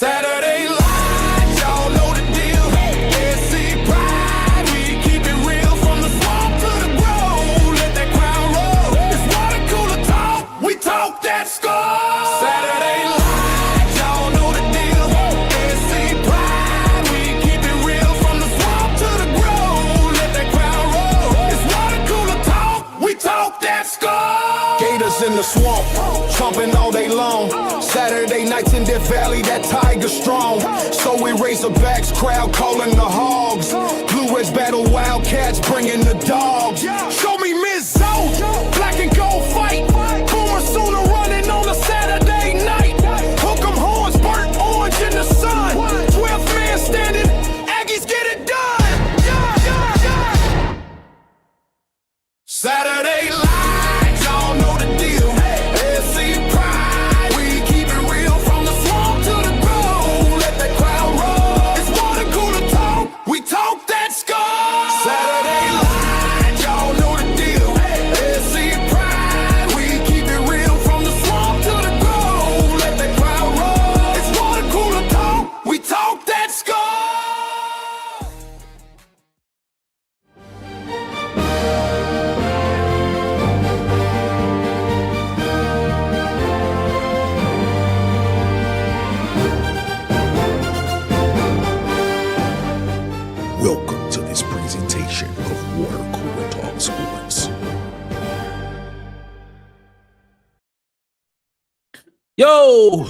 Saturday lights, y'all know the deal. SC pride, we keep it real from the swamp to the grove. Let that crowd roll. It's water cooler talk, we talk that score. Saturday lights, y'all know the deal. SC pride, we keep it real from the swamp to the grove. Let that crowd roll. It's water cooler talk, we talk that score. Gators in the swamp, trumping all day long. Saturday nights in Death Valley, that tiger strong. So we Razorbacks, crowd calling the hogs. Blue Ridge battle Wildcats, bringing the dogs. Show me Miss Zoe, black and gold fight. Boomer sooner running on a Saturday night. Hook 'em horns, burnt orange in the sun. 12th man standing, Aggies get it done. Saturday lights, y'all know the deal. SC pride, we keep it real from the swamp to the grove. Let that crowd roll. It's water cooler talk, we talk that score. Saturday lights, y'all know the deal. SC pride, we keep it real from the swamp to the grove. Let that crowd roll. It's water cooler talk, we talk that score. Welcome to this presentation of Water Cooler Talk Sports. Yo,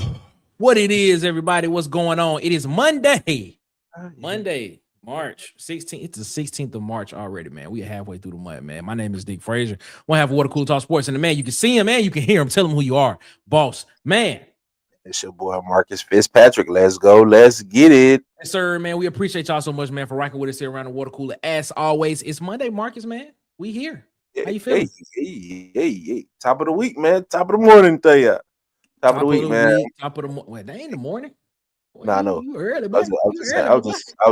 what it is, everybody? What's going on? It is Monday, March 16th. It's the 16th of March already, man. We are halfway through the month, man. My name is Dick Frazier. We'll have Water Cooler Talk Sports, and the man, you can see him, man. You can hear him. Tell him who you are, boss, man. It's your boy Marcus Fitzpatrick. Let's go. Let's get it. Yes, sir, man. We appreciate y'all so much, man, for rocking with us here around the water cooler. As always, it's Monday, Marcus, man. We here. How you feeling? Hey. Top of the week, man. Top of the morning, tell ya. Top of the week, man. Top of the morning. Wait, that ain't the morning. Nah, I know. You early, I man. was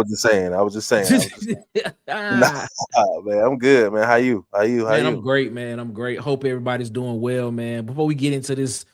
just saying. Nah, man, I'm good, man. How you? Man, I'm great, man. I'm great. Hope everybody's doing well, man. Before we get into this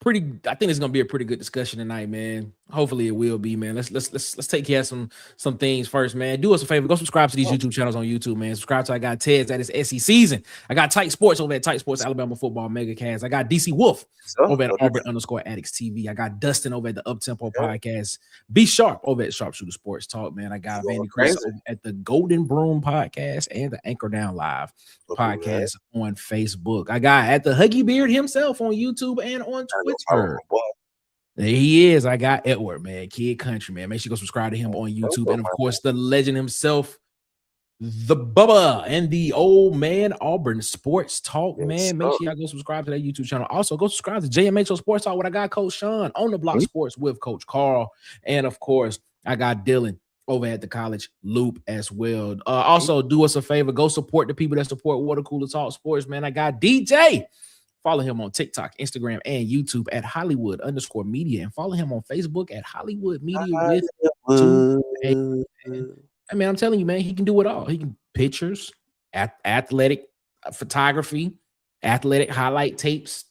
I think it's gonna be a pretty good discussion tonight, man. Hopefully it will be, man. Let's take care of some things first, man. Do us a favor, go subscribe to these YouTube channels on YouTube, man. Subscribe to I got Ted's at his SE season. I got Tight Sports over at Tight Sports Alabama Football Megacast. I got DC Wolf over at Auburn_Addicts TV. I got Dustin over at the Uptempo Podcast. Be Sharp over at Sharpshooter Sports Talk, man. I got Vandy Chris over at the Golden Broom Podcast and the Anchor Down Live podcast on Facebook. I got at the Huggy Beard himself on YouTube and on Twitter. There he is. I got Edward, man. Kid Country, man. Make sure you go subscribe to him on YouTube. And of course, the legend himself, the Bubba and the old man Auburn Sports Talk, man. Make sure y'all go subscribe to that YouTube channel. Also, go subscribe to JMHO Sports Talk with I got Coach Sean on the Block Sports with Coach Carl. And of course, I got Dylan over at the College Loop as well. Also, do us a favor. Go support the people that support Water Cooler Talk Sports, man. I got DJ. Follow him on TikTok, Instagram, and YouTube at Hollywood_media. And follow him on Facebook at Hollywood Media with 2. I mean, I'm telling you, man, he can do it all. He can pictures, athletic photography, athletic highlight tapes,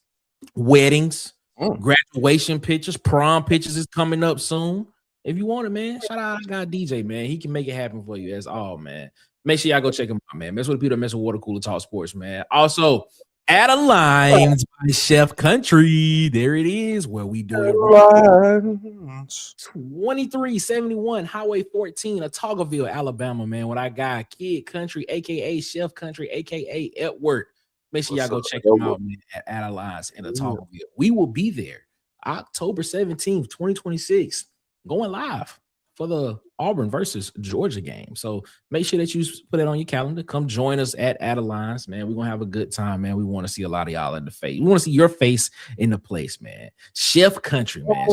weddings, graduation pictures, prom pictures is coming up soon. If you want it, man, shout out I got DJ, man. He can make it happen for you. That's all, man. Make sure y'all go check him out, man. Mess with the people that mess with Water Cooler Talk Sports, man. Also, At a Lines by Chef Country. There it is, where we do it. 2371 Highway 14, Otagoville, Alabama, man. What I got, Kid Country, aka Chef Country, aka Edward. Make sure y'all go check him out, man, at a Lines in Otagoville. We will be there October 17th, 2026, going live for the Auburn versus Georgia game. So make sure that you put it on your calendar. Come join us at Adelines, man. We're going to have a good time, man. We want to see a lot of y'all in the face. We want to see your face in the place, man. Chef Country, man.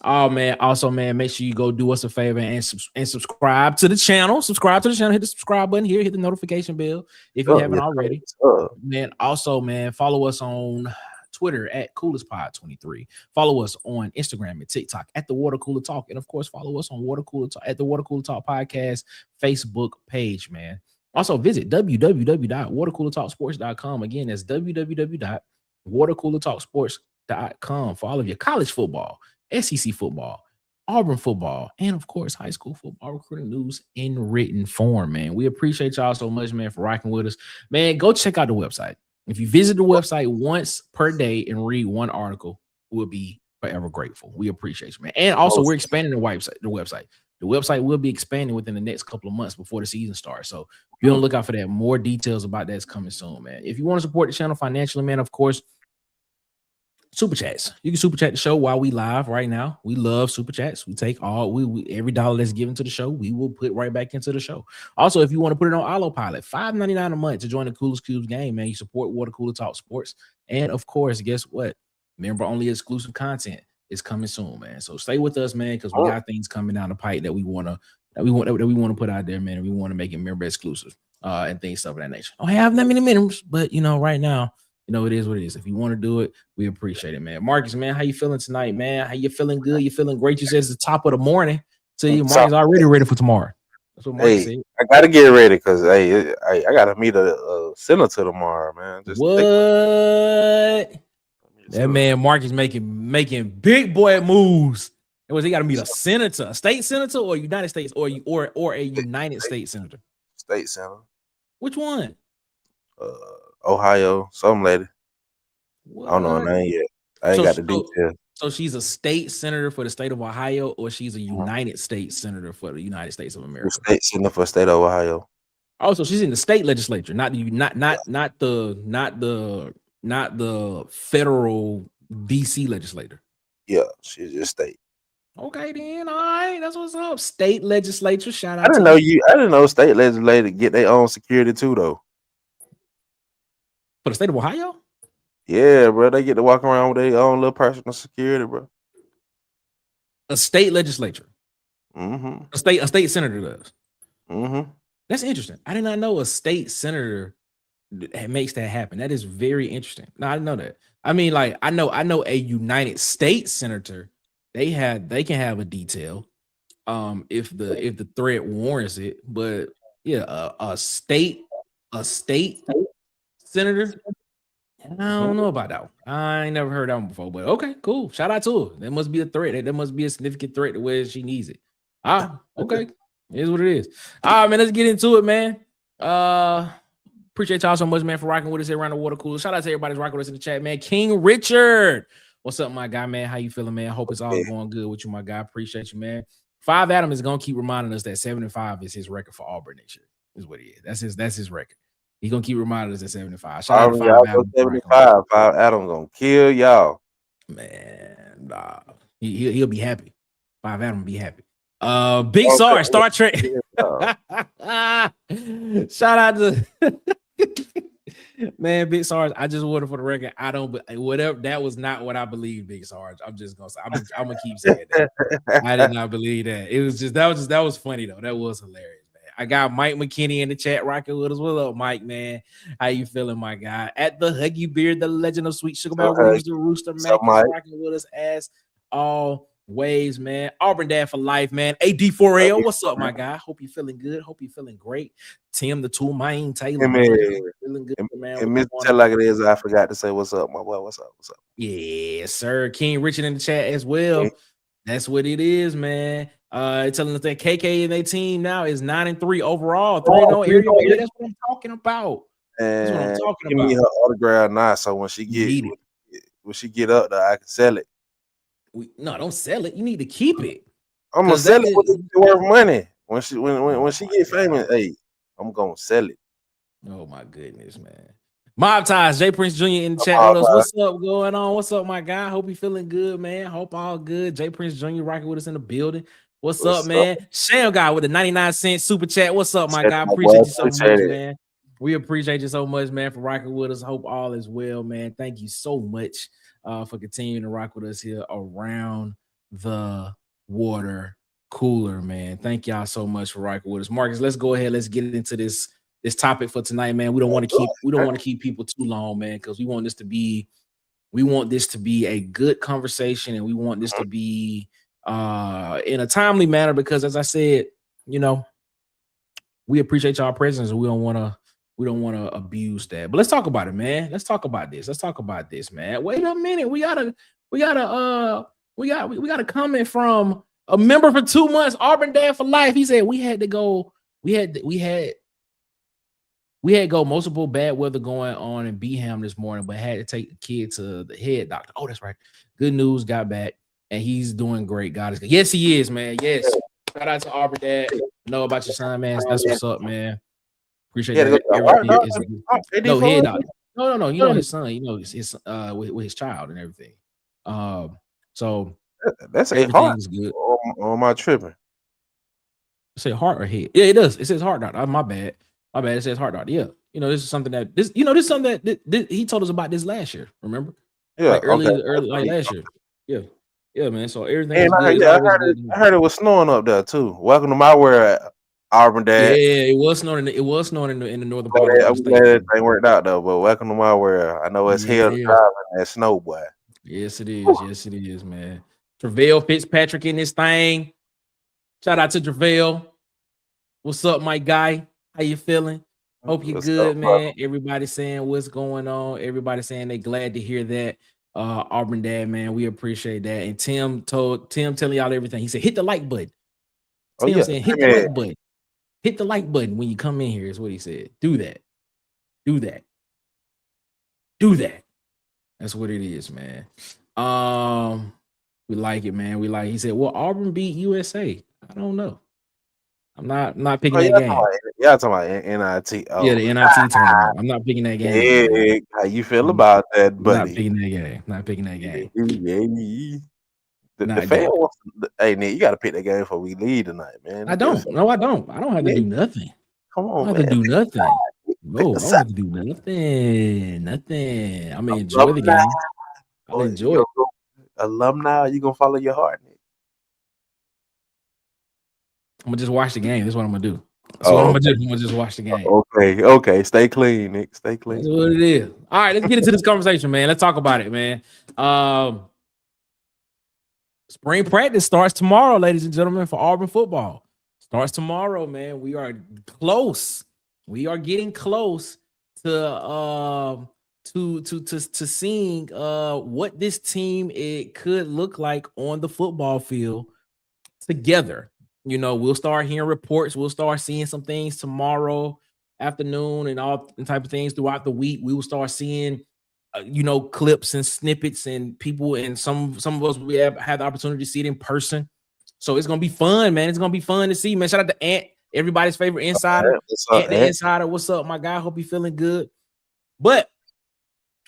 Oh, man. Also, man, make sure you go do us a favor and subscribe to the channel. Subscribe to the channel. Hit the subscribe button here. Hit the notification bell if you haven't already. Man, also, man, follow us on Twitter at CoolersPod23. Follow us on Instagram and TikTok at the Water Cooler Talk. And of course, follow us on Water Cooler Talk at the Water Cooler Talk Podcast Facebook page, man. Also visit www.watercoolertalksports.com. Again, that's www.watercoolertalksports.com for all of your college football SEC football, Auburn football, and of course, high school football recruiting news in written form, man. We appreciate y'all so much, man, for rocking with us. Man, go check out the website. If you visit the website once per day and read one article, we'll be forever grateful. We appreciate you, man. And also, we're expanding the website. The website will be expanding within the next couple of months before the season starts. So be on the lookout for that. More details about that's coming soon, man. If you want to support the channel financially, man, of course, super chats. You can super chat the show while we live right now. We love super chats. We take every dollar that's given to the show, we will put right back into the show. Also, if you want to put it on autopilot, $5.99 a month to join the Coolest Cubes game, man. You support Water Cooler Talk Sports. And of course, guess what? Member only exclusive content is coming soon, man. So stay with us, man, because we got things coming down the pipe that we want to put out there, man. And we want to make it member exclusive and things of that nature. I don't have that many minimums, but right now, it is what it is. If you want to do it, we appreciate it, man. Marcus, man, how you feeling tonight, man? How you feeling? Good? You feeling great? You said it's the top of the morning. So Marcus already ready for tomorrow. That's what Marcus said. I gotta get ready because I gotta meet a senator tomorrow, man. That man Marcus making big boy moves. He got to meet a senator, a state senator, or United States, or a United States senator. State senator. Which one? Ohio, some lady. What? I don't know her name yet. I ain't got the details. So she's a state senator for the state of Ohio, or she's a United States senator for the United States of America. State senator for the state of Ohio. Oh, so she's in the state legislature, not the federal DC legislator. Yeah, she's just state. Okay, then all right, that's what's up. State legislature. Shout out. I didn't know state legislature get their own security too, though. For the state of Ohio? Yeah, bro. They get to walk around with their own little personal security, bro. A state legislature. Mm-hmm. A state senator does. Mm-hmm. That's interesting. I did not know a state senator makes that happen. That is very interesting. No, I didn't know that. I mean, like, I know a United States senator, they can have a detail if the threat warrants it. But yeah, a state senator, I don't know about that one. I ain't never heard that one before, but okay, cool. Shout out to her. There must be a threat. There must be a significant threat to where she needs it. Okay. It is what it is. All right, man, let's get into it, man. Appreciate y'all so much, man, for rocking with us here around the water cooler. Shout out to everybody who's rocking with us in the chat, man. King Richard, what's up, my guy, man? How you feeling, man? Hope it's all going good with you, my guy. Appreciate you, man. 5 Adam is gonna keep reminding us that 7-5 is his record for Auburn next year. Is what he is. That's his record. He's gonna keep reminding us at 75. Shout out to 5 Adam. 75. 5 Adam gonna kill y'all. Man, nah. He'll be happy. 5 Adam will be happy. Big Sarge, Star Trek. Shout out to man, Big Sarge. I just wanted for the record. I don't, whatever. That was not what I believe, Big Sarge. I'm just gonna say. I'm gonna keep saying that. I did not believe that. It was just that was funny though. That was hilarious, man. I got Mike McKinney in the chat rocking with us. What up, Mike? Man, how you feeling, my guy? At the Huggy Beard, the legend of Sweet Sugar Mouth, the Rooster Mac, rocking with us as always, man. Auburn Dad for life, man. AD4L, what's up, my guy? Hope you feeling good. Hope you feeling great. Tim the Tool Mine Taylor, feeling good, man. And Mr. Tell like it is, I forgot to say what's up, my boy. What's up? Yeah, sir. King Richard in the chat as well. That's what it is, man. Telling us that KK and their team now is 9-3 overall, 3-0 area. That's what I'm talking about. That's what I'm talking give about. Me her autograph now, so when she get up there, I can sell it. No, don't sell it. You need to keep it. I'm gonna sell it with it worth money. When she get famous, hey, I'm gonna sell it. Oh my goodness, man. Mob Ties, Jay Prince Jr. in the chat with us. What's up going on? What's up, my guy? Hope you feeling good, man. Hope all good. Jay Prince Jr. rocking with us in the building. What's up, man? Sham guy with a 99-cent super chat. What's up, my guy? Appreciate you so much, man. We appreciate you so much, man, for rocking with us. Hope all is well, man. Thank you so much for continuing to rock with us here around the water cooler, man. Thank y'all so much for rocking with us. Marcus, let's go ahead. Let's get into this topic for tonight, man. We don't want to keep people too long, man, because we want this to be a good conversation, and we want this to be in a timely manner, because as I said, we appreciate y'all presence, and we don't want to abuse that. But let's talk about it, man. Let's talk about this, man. Wait a minute. We gotta We got a comment from a member for 2 months, Auburn Dad for life. He said we had to go. We had go multiple bad weather going on in Beham this morning, but had to take the kid to the head doctor. Oh, that's right. Good news, got back, and he's doing great. God is good. Yes, he is, man. Yes. Shout out to Auburn Dad. Know about your son, man. That's what's up, man. Appreciate Yeah, that. Everything is no head doctor. No. You know Yeah. his son. You know his with his child and everything. So That's a everything heart. is good. On my tripping. Say heart or head? Yeah, it does. It says heart doctor. My bad. My bad. It says heart doctor. Yeah. You know, this is something that this is something that he told us about this last year. Remember? Yeah, Like early okay. like last year. Yeah. Yeah, man. So everything And is good. It's I always heard good. I heard it was snowing up there too. Welcome to my world, Auburn Yeah, Dad. it was snowing. It was snowing in the northern part of the I'm state. glad everything worked out though. But welcome to my world. I know it's hell to drive in that snow, boy. Yes, it is. Yes, it is, man. Travell Fitzpatrick in this thing. Shout out to Travell. What's up, my guy? How you feeling? Hope you're good, man. Everybody saying what's going on. Everybody saying they glad to hear that. Auburn Dad, man, we appreciate that. And Tim telling y'all everything. He said, hit the like button. Tim saying, hit the like button. Hit the like button when you come in here, is what he said. Do that. Do that. Do that. That's what it is, man. We like it, man. We like. He said, "Well, Auburn beat USA." I don't know. I'm not picking that game. Y'all talking about NIT? Oh. Yeah, the NIT tournament. I'm not picking that game. Yeah, how you feel about that, buddy? Not picking that game. Not picking that game. Yeah. The fan wants. Hey, Nick, you got to pick that game before we leave tonight, man. I don't. No, I don't. I don't have to do nothing. Come on, I don't have to do nothing. No, I don't have to do nothing. Nothing. I'm gonna enjoy the game. I'll enjoy it. Alumni, you gonna follow your heart, Nick? I'm gonna just watch the game. That's what I'm gonna do. That's what I'm gonna do. I'm gonna just watch the game. Okay. Stay clean, Nick. Stay clean. That's what it is. All right, let's get into this conversation, man. Let's talk about it, man. Spring practice starts tomorrow, ladies and gentlemen, for Auburn football. Starts tomorrow, man. We are close. We are getting close to seeing what this team it could look like on the football field together. You know, we'll start hearing reports. We'll start seeing some things tomorrow afternoon and all type of things throughout the week. We will start seeing, clips and snippets and people, and some of us we have had the opportunity to see it in person. So it's gonna be fun, man. It's gonna be fun to see, man. Shout out to Ant, everybody's favorite insider. Ant the insider. What's up, my guy? Hope you're feeling good. But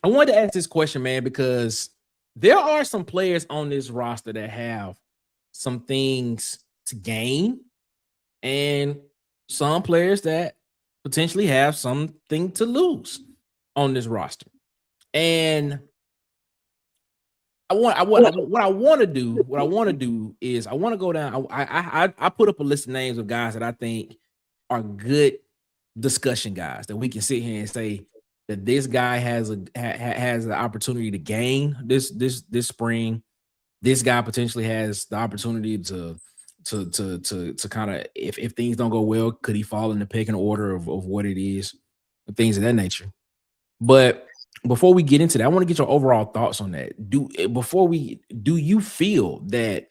I wanted to ask this question, man, because there are some players on this roster that have some things to gain and some players that potentially have something to lose on this roster. And what I want to do is I want to go down. I put up a list of names of guys that I think are good discussion guys that we can sit here and say that this guy has the opportunity to gain this spring. This guy potentially has the opportunity to kind of, if things don't go well, could he fall in the pecking order of what it is, things of that nature. But before we get into that, I want to get your overall thoughts on that. Do you feel that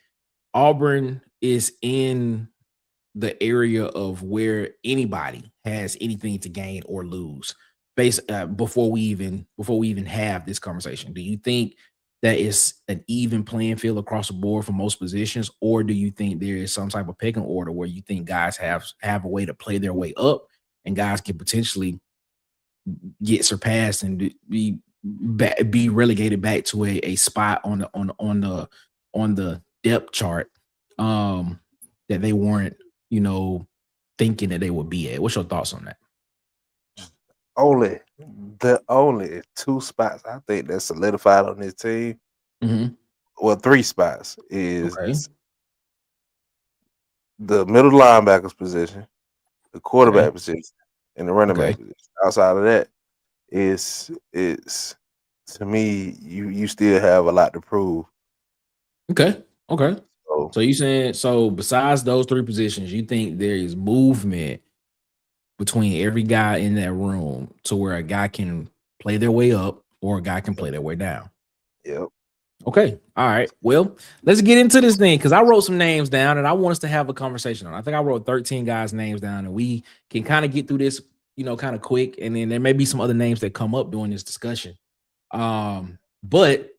Auburn is in the area of where anybody has anything to gain or lose before we even have this conversation? Do you think that is an even playing field across the board for most positions, or do you think there is some type of pecking order where you think guys have a way to play their way up and guys can potentially get surpassed and be relegated back to a spot on the depth chart that they weren't thinking that they would be at? What's your thoughts on that? Only 2 spots I think that's solidified on this team. Mm-hmm. Well, 3 spots is the middle linebackers position, the quarterback position, and the running back position. Outside of that, it's to me, you still have a lot to prove. Okay. So you saying, besides those 3 positions, you think there is movement between every guy in that room to where a guy can play their way up or a guy can play their way down? Yep. Okay. All right. Well, let's get into this thing because I wrote some names down and I want us to have a conversation on. I think I wrote 13 guys' names down and we can kind of get through this, kind of quick. And then there may be some other names that come up during this discussion. But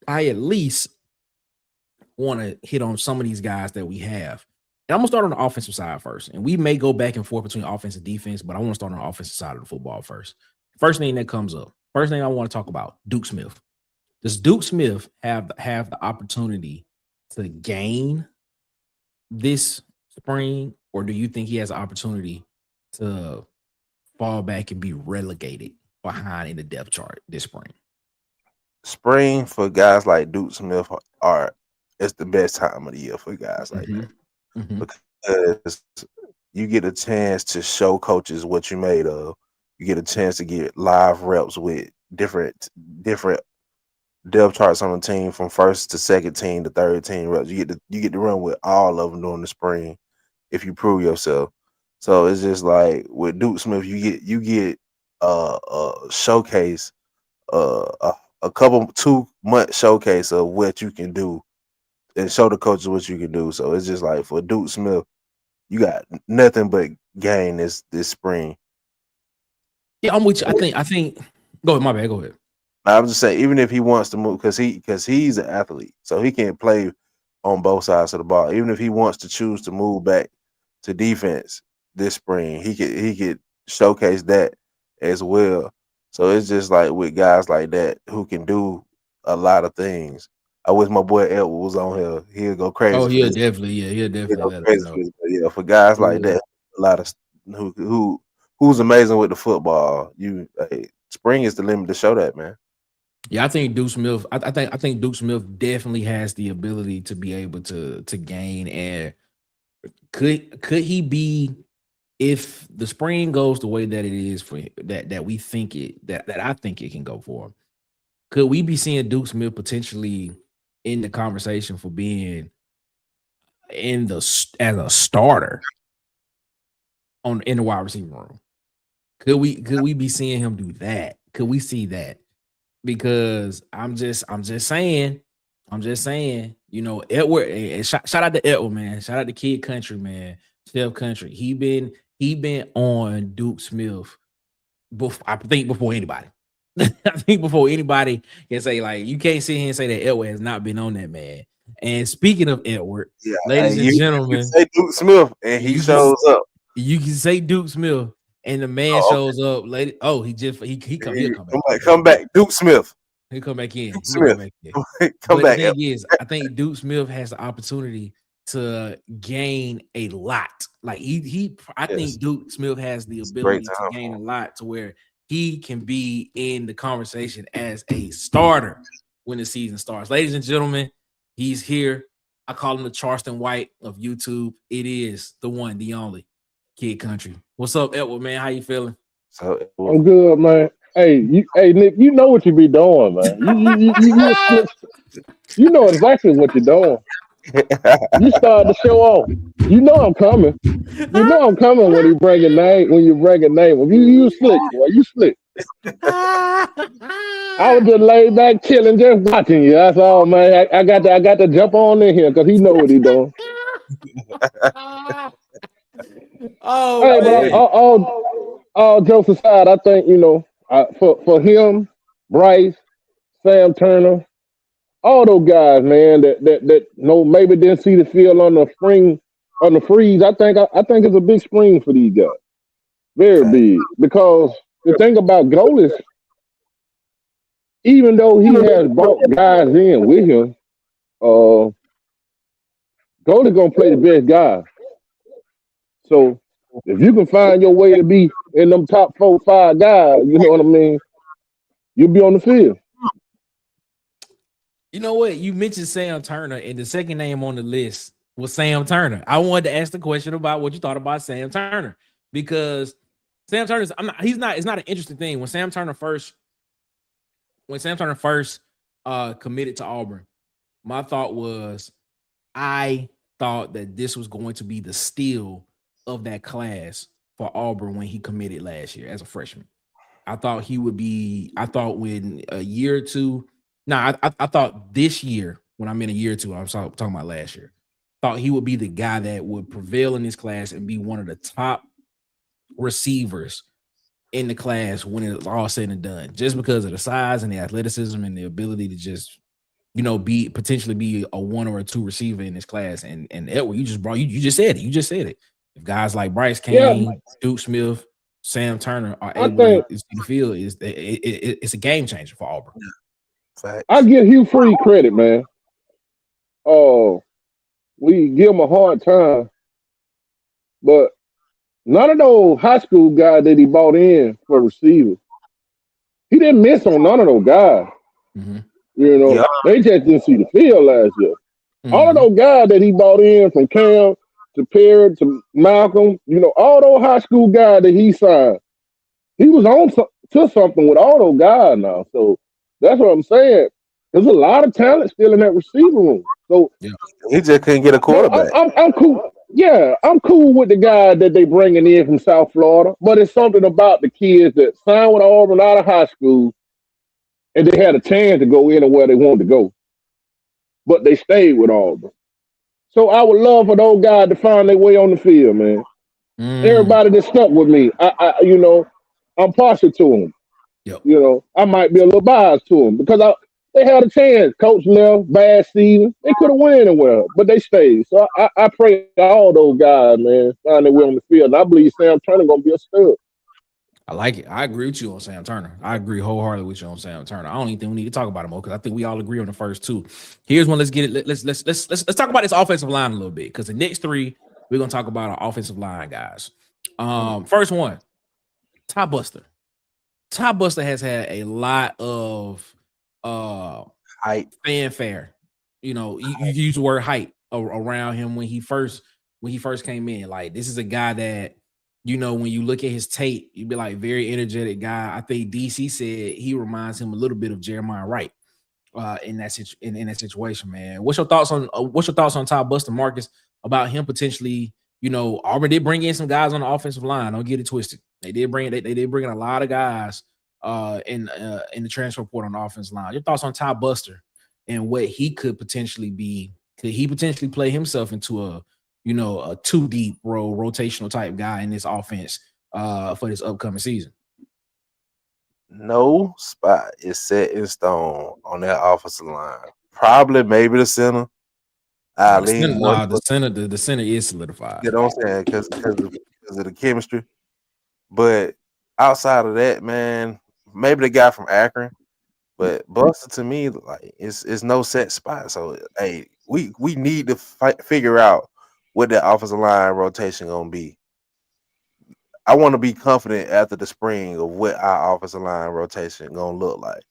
I at least want to hit on some of these guys that we have. And I'm gonna start on the offensive side first. And we may go back and forth between offense and defense, but I want to start on the offensive side of the football first. First thing that comes up, first thing I want to talk about, Duke Smith. Does Duke Smith have the opportunity to gain this spring, or do you think he has an opportunity to fall back and be relegated behind in the depth chart this spring? Spring for guys like Duke Smith it's the best time of the year for guys like that because you get a chance to show coaches what you made of. You get a chance to get live reps with different depth charts on the team from first to second team to third team reps. You get to run with all of them during the spring if you prove yourself. So it's just like with Duke Smith, you get a showcase, a couple 2-month showcase of what you can do and show the coaches what you can do. So it's just like for Duke Smith, you got nothing but gain this spring. Yeah, I'm with you. I think. Go ahead. My bad. Go ahead. I'm just saying, even if he wants to move, because he's an athlete, so he can play on both sides of the ball. Even if he wants to choose to move back to defense this spring, he could showcase that as well. So it's just like with guys like that who can do a lot of things. I wish my boy Edward was on here. He'll go crazy. Oh, he'll definitely let us know. Yeah, for guys like that, a lot of who's amazing with the football. Spring is the limit to show that, man. Yeah, I think Duke Smith. I think Duke Smith definitely has the ability to be able to gain. And could he be, if the spring goes the way that it is for that we think it that I think it can go for? Could we be seeing Duke Smith potentially in the conversation for being as a starter in the wide receiver room? Could we be seeing him do that? Could we see that? Because I'm just saying, Edward, and shout out to Edward, man. Shout out to Kid Country, man. Chef Country. He been on Duke Smith I think before anybody. I think before anybody can say, like, you can't sit here and say that Edward has not been on that, man. And speaking of Edward, ladies and gentlemen, you say Duke Smith and he shows up. You can say Duke Smith and the man shows up later. Oh, he'll come back. Duke Smith. He'll come back in. Come back. The thing is, I think Duke Smith has the opportunity to gain a lot. Like I think Duke Smith has the ability to gain a lot to where he can be in the conversation as a starter when the season starts. Ladies and gentlemen, he's here. I call him the Charleston White of YouTube. It is the one, the only Kid Country. What's up, Edward, man? How you feeling? I'm good, man. Hey, Nick, you know what you be doing, man. You know exactly what you're doing. You start the show off. You know I'm coming. You know I'm coming when you bring a name. When you bring a name, you slick, boy. You slick. I was just laid back, chilling, just watching you. That's all, man. I got to jump on in here because he know what he doing. Oh, hey, man. But all jokes aside, I think for him, Bryce, Sam Turner, all those guys, man, that maybe didn't see the field on the freeze. I think it's a big spring for these guys, very big. Because the thing about Golis, even though he has brought guys in with him, Golis gonna play the best guy. So if you can find your way to be in them top 4-5 guys, you know what I mean, you'll be on the field. You know what? You mentioned Sam Turner, and the second name on the list was Sam Turner. I wanted to ask the question about what you thought about Sam Turner, because Sam Turner's it's not an interesting thing. When Sam Turner first committed to Auburn, my thought was I thought that this was going to be the steal of that class for Auburn when he committed last year as a freshman. I thought when a year or two Now, I thought this year, when I'm in a year or two, I'm talking about last year, thought he would be the guy that would prevail in this class and be one of the top receivers in the class when it's all said and done, just because of the size and the athleticism and the ability to just, be potentially be a 1 or a 2 receiver in this class. And Edward, you just said it. You just said it. If guys like Bryce Yeah, Kane, Duke Smith, Sam Turner are I able think to see the field, it's a game changer for Auburn. I Facts. give Hugh Freeze credit, man. Oh, we give him a hard time, but none of those high school guys that he bought in for receivers, he didn't miss on none of those guys. Mm-hmm. Yeah. They just didn't see the field last year. All of Mm-hmm. those guys that he bought in from Cam to Perry to Malcolm, all those high school guys that he signed, he was on to something with all those guys now. So that's what I'm saying. There's a lot of talent still in that receiver room. So Yeah. He just couldn't get a quarterback. I'm cool. Yeah, I'm cool with the guy that they bringing in from South Florida, but it's something about the kids that signed with Auburn out of high school and they had a chance to go anywhere they wanted to go, but they stayed with Auburn. So I would love for those guys to find their way on the field, man. Mm. Everybody that stuck with me, I'm partial to them. Yep. I might be a little biased to them because they had a chance. Coach left, bad season. They could have went anywhere, but they stayed. So I pray all those guys, man, find their way on the field. And I believe Sam Turner gonna be a stud. I like it. I agree with you on Sam Turner. I agree wholeheartedly with you on Sam Turner. I don't even think we need to talk about him more because I think we all agree on the first two. Here's one. Let's get it. Let's talk about this offensive line a little bit because the next three we're gonna talk about our offensive line guys. First one, Ty Buster. Ty Buster has had a lot of Hype. fanfare. You use the word hype around him when he first came in. Like, this is a guy that, when you look at his tape, you'd be like, very energetic guy. I think DC said he reminds him a little bit of Jeremiah Wright in that situation, man. What's your thoughts on Ty Buster, Marcus, about him potentially? Auburn did bring in some guys on the offensive line. Don't get it twisted. They did bring in a lot of guys in the transfer report on the offensive line. Your thoughts on Ty Buster and what he could potentially be? Could he potentially play himself into a 2-deep role, rotational type guy in this offense for this upcoming season? No spot is set in stone on that offensive line. Probably maybe the center. The center is solidified. You know what I'm saying? Because of the chemistry. But outside of that, man, maybe the guy from Akron. But Buster, to me, like, it's no set spot. So hey, we need to figure out what that offensive line rotation gonna be. I want to be confident after the spring of what our offensive line rotation gonna look like.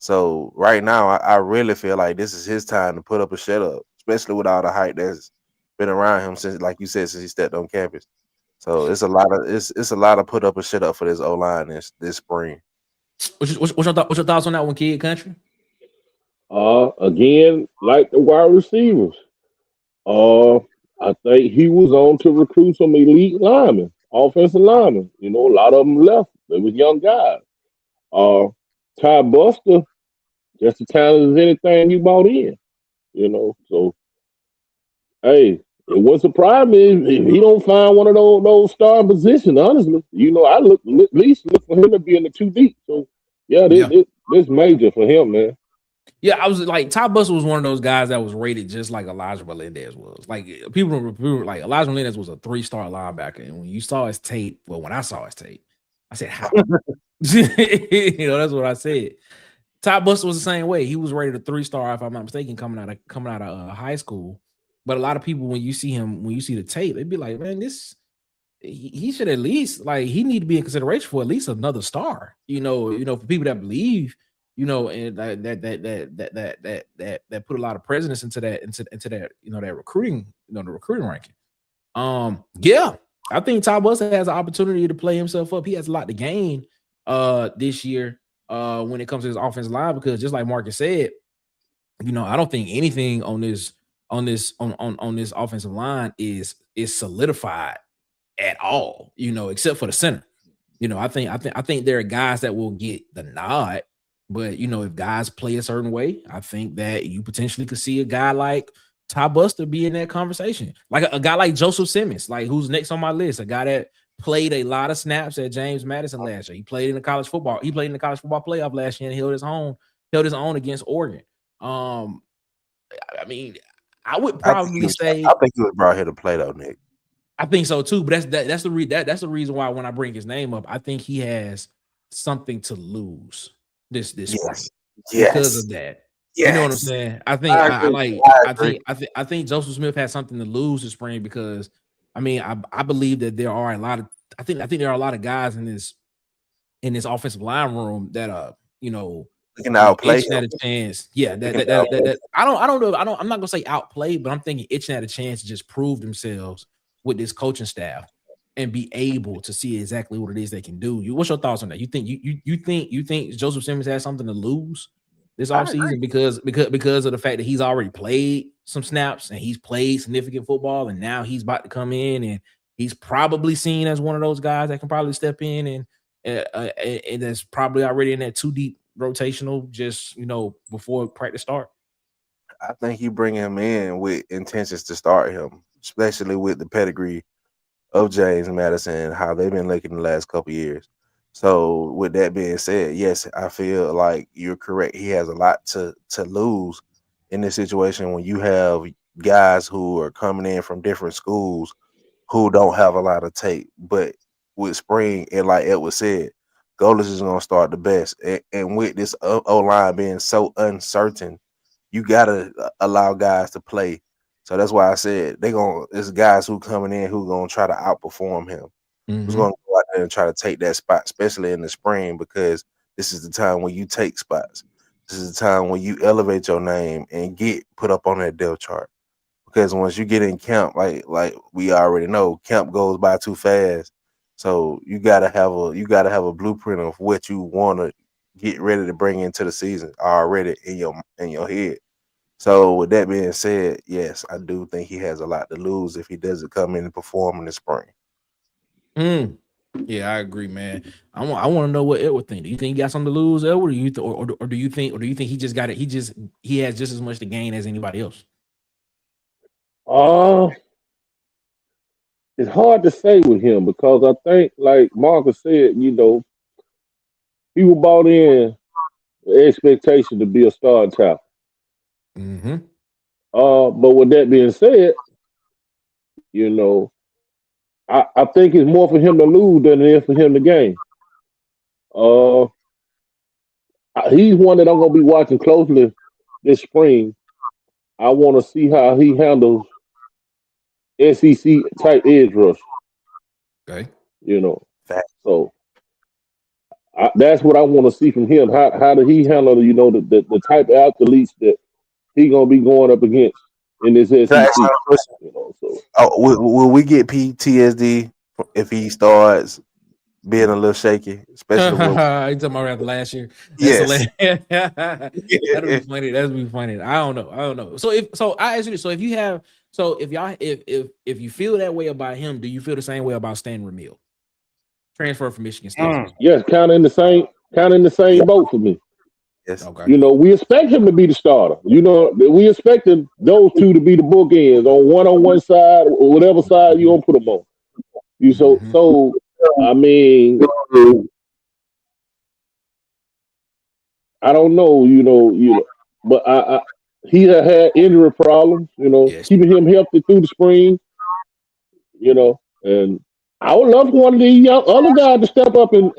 So right now, I really feel like this is his time to put up a shut up, especially with all the hype that's been around him since, like you said, since he stepped on campus. So it's a lot of put up a shut up for this O-line this spring. What's your thoughts on that one, Kid Country? Again, like the wide receivers. I think he was on to recruit some elite linemen, offensive linemen. A lot of them left. They was young guys. Ty Buster, just as talented as anything you bought in. So hey, it wouldn't surprise me if he don't find one of those starting positions. Honestly, I at least look for him to be in the 2 deep. So yeah, this major for him, man. Yeah, I was like, Ty Buster was one of those guys that was rated just like Elijah Melendez was. Like, people were like, Elijah Melendez was a 3-star linebacker, and when you saw his tape, when I saw his tape, I said, "How?" That's what I said. Ty Buster was the same way. He was rated a 3-star, if I'm not mistaken, coming out of high school. But a lot of people, when you see the tape, they'd be like, "Man, he should at least, like, he need to be in consideration for at least another star." For people that believe, and that put a lot of precedence into that that recruiting, the recruiting ranking. Yeah, I think Ty Buster has an opportunity to play himself up. He has a lot to gain this year when it comes to his offensive line, because just like Marcus said, I don't think anything on this offensive line is solidified at all, except for the center. I think there are guys that will get the nod, But if guys play a certain way, I think that you potentially could see a guy like Ty Buster be in that conversation, like a guy like Joseph Simmons, like who's next on my list, a guy that played a lot of snaps at James Madison last year. He played in the college football. He played in the college football playoff last year and held his own against Oregon. I mean, I would probably say I think he was brought here to play though, Nick. I think so too, but that's the reason why when I bring his name up, I think he has something to lose this spring because of that. Yes. You know what I'm saying? I think I think Joseph Smith has something to lose this spring because I believe that there are a lot of I think there are a lot of guys in this offensive line room that looking to outplay itching at a chance. Yeah, that I don't know. I'm not gonna say outplay, but I'm thinking itching at a chance to just prove themselves with this coaching staff and be able to see exactly what it is they can do. What's your thoughts on that? You think Joseph Simmons has something to lose this offseason because of the fact that he's already played some snaps and he's played significant football and now he's about to come in and he's probably seen as one of those guys that can probably step in and that's probably already in that 2 deep rotational just before practice start? I think you bring him in with intentions to start him, especially with the pedigree of James Madison and how they've been looking the last couple of years. So with that being said, yes, I feel like you're correct. He has a lot to lose in this situation when you have guys who are coming in from different schools who don't have a lot of tape. But with spring, and like Edward said, Golders is going to start the best. And with this O-line being so uncertain, you got to allow guys to play. So that's why I said it's guys who coming in who going to try to outperform him. Who's going to go out there and try to take that spot, especially in the spring, because this is the time when you take spots. This is the time when you elevate your name and get put up on that depth chart. Because once you get in camp, like we already know, camp goes by too fast. So you gotta have a blueprint of what you want to get ready to bring into the season already in your head. So with that being said, yes, I do think he has a lot to lose if he doesn't come in and perform in the spring. Yeah, I agree, man. I want to know what Edward think. Do you think he got something to lose, Edward? Or do you think he just got it? He has just as much to gain as anybody else. It's hard to say with him because I think, like Marcus said, he was brought in the expectation to be a star child. But with that being said, I think it's more for him to lose than it is for him to gain. He's one that I'm going to be watching closely this spring. I want to see how he handles SEC type edge rush. Okay. So that's what I want to see from him. How did he handle the type of athletes that he gonna be going up against in this SEC? Will we get PTSD if he starts being a little shaky, especially you talking about last year? Yes. That'll be funny. That'll be funny. I don't know. So I ask you this. So if you feel that way about him, do you feel the same way about Stan Ramiel? Transfer from Michigan State. Yes, kind of in the same boat for me. Yes. Okay. We expect him to be the starter. We expected those two to be the bookends on one side or whatever side you gonna put them on. So I mean, I don't know, but he had injury problems, keeping him healthy through the spring, and I would love for one of these other guys to step up and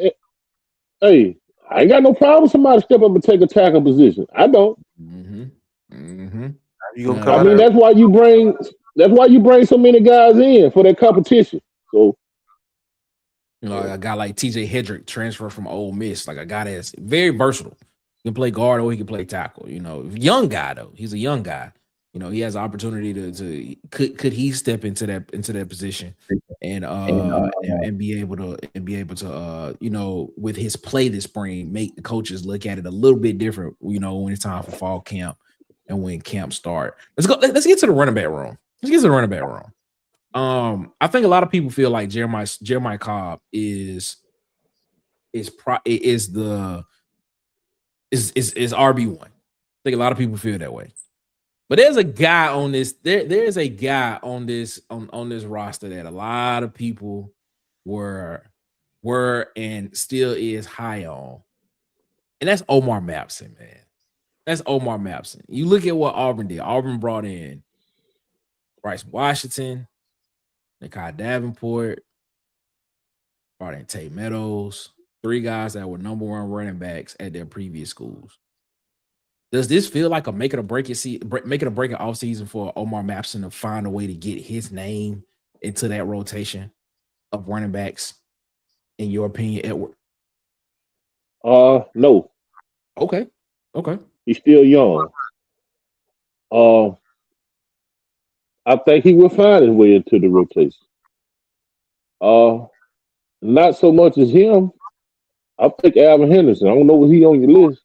hey, I ain't got no problem with somebody step up and take a tackle position. I don't. I mean, that's why you bring so many guys in for that competition. So a guy like TJ Hedrick transfer from Ole Miss, like a guy that's very versatile. He can play guard or he can play tackle. Young guy though. He's a young guy. He has the opportunity to could he step into that position and be able to with his play this spring make the coaches look at it a little bit different. When it's time for fall camp and when camp start. Let's get to the running back room. I think a lot of people feel like Jeremiah Cobb is the is RB1. I think a lot of people feel that way. But there's a guy on this. There's a guy on this roster that a lot of people were and still is high on, and that's Omar Mapson, man. That's Omar Mapson. You look at what Auburn did. Auburn brought in Bryce Washington, Nakai Davenport, brought in Tate Meadows, 3 guys that were number 1 running backs at their previous schools. Does this feel like a make it or break it off season for Omar Mapson to find a way to get his name into that rotation of running backs? In your opinion, Edward? No. Okay. He's still young. I think he will find his way into the rotation. Not so much as him. I think Alvin Henderson. I don't know, was he on your list?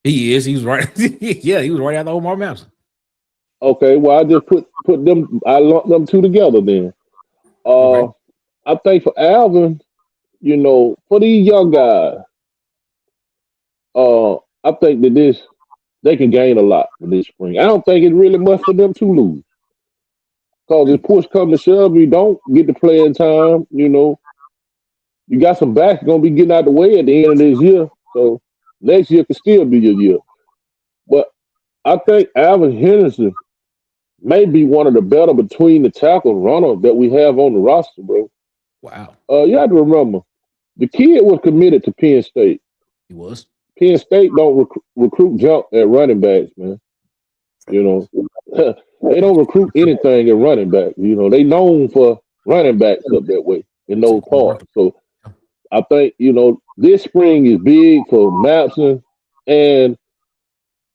He is. He was right. Yeah, he was right after Omar Mapson. Okay, well, I just put them. I lumped them 2 together. Then, Okay. I think for Alvin, for these young guys, I think that they can gain a lot for this spring. I don't think it's really much for them to lose. Because if push comes to shove, you don't get the playing time. You got some backs going to be getting out the way at the end of this year. So next year could still be your year. But I think Alvin Henderson may be one of the better between the tackle runners that we have on the roster, bro. Wow. You have to remember, the kid was committed to Penn State. He was. Penn State don't recruit jump at running backs, man. They don't recruit anything at running back. They known for running backs up that way in those parts. So I think, this spring is big for Mapson and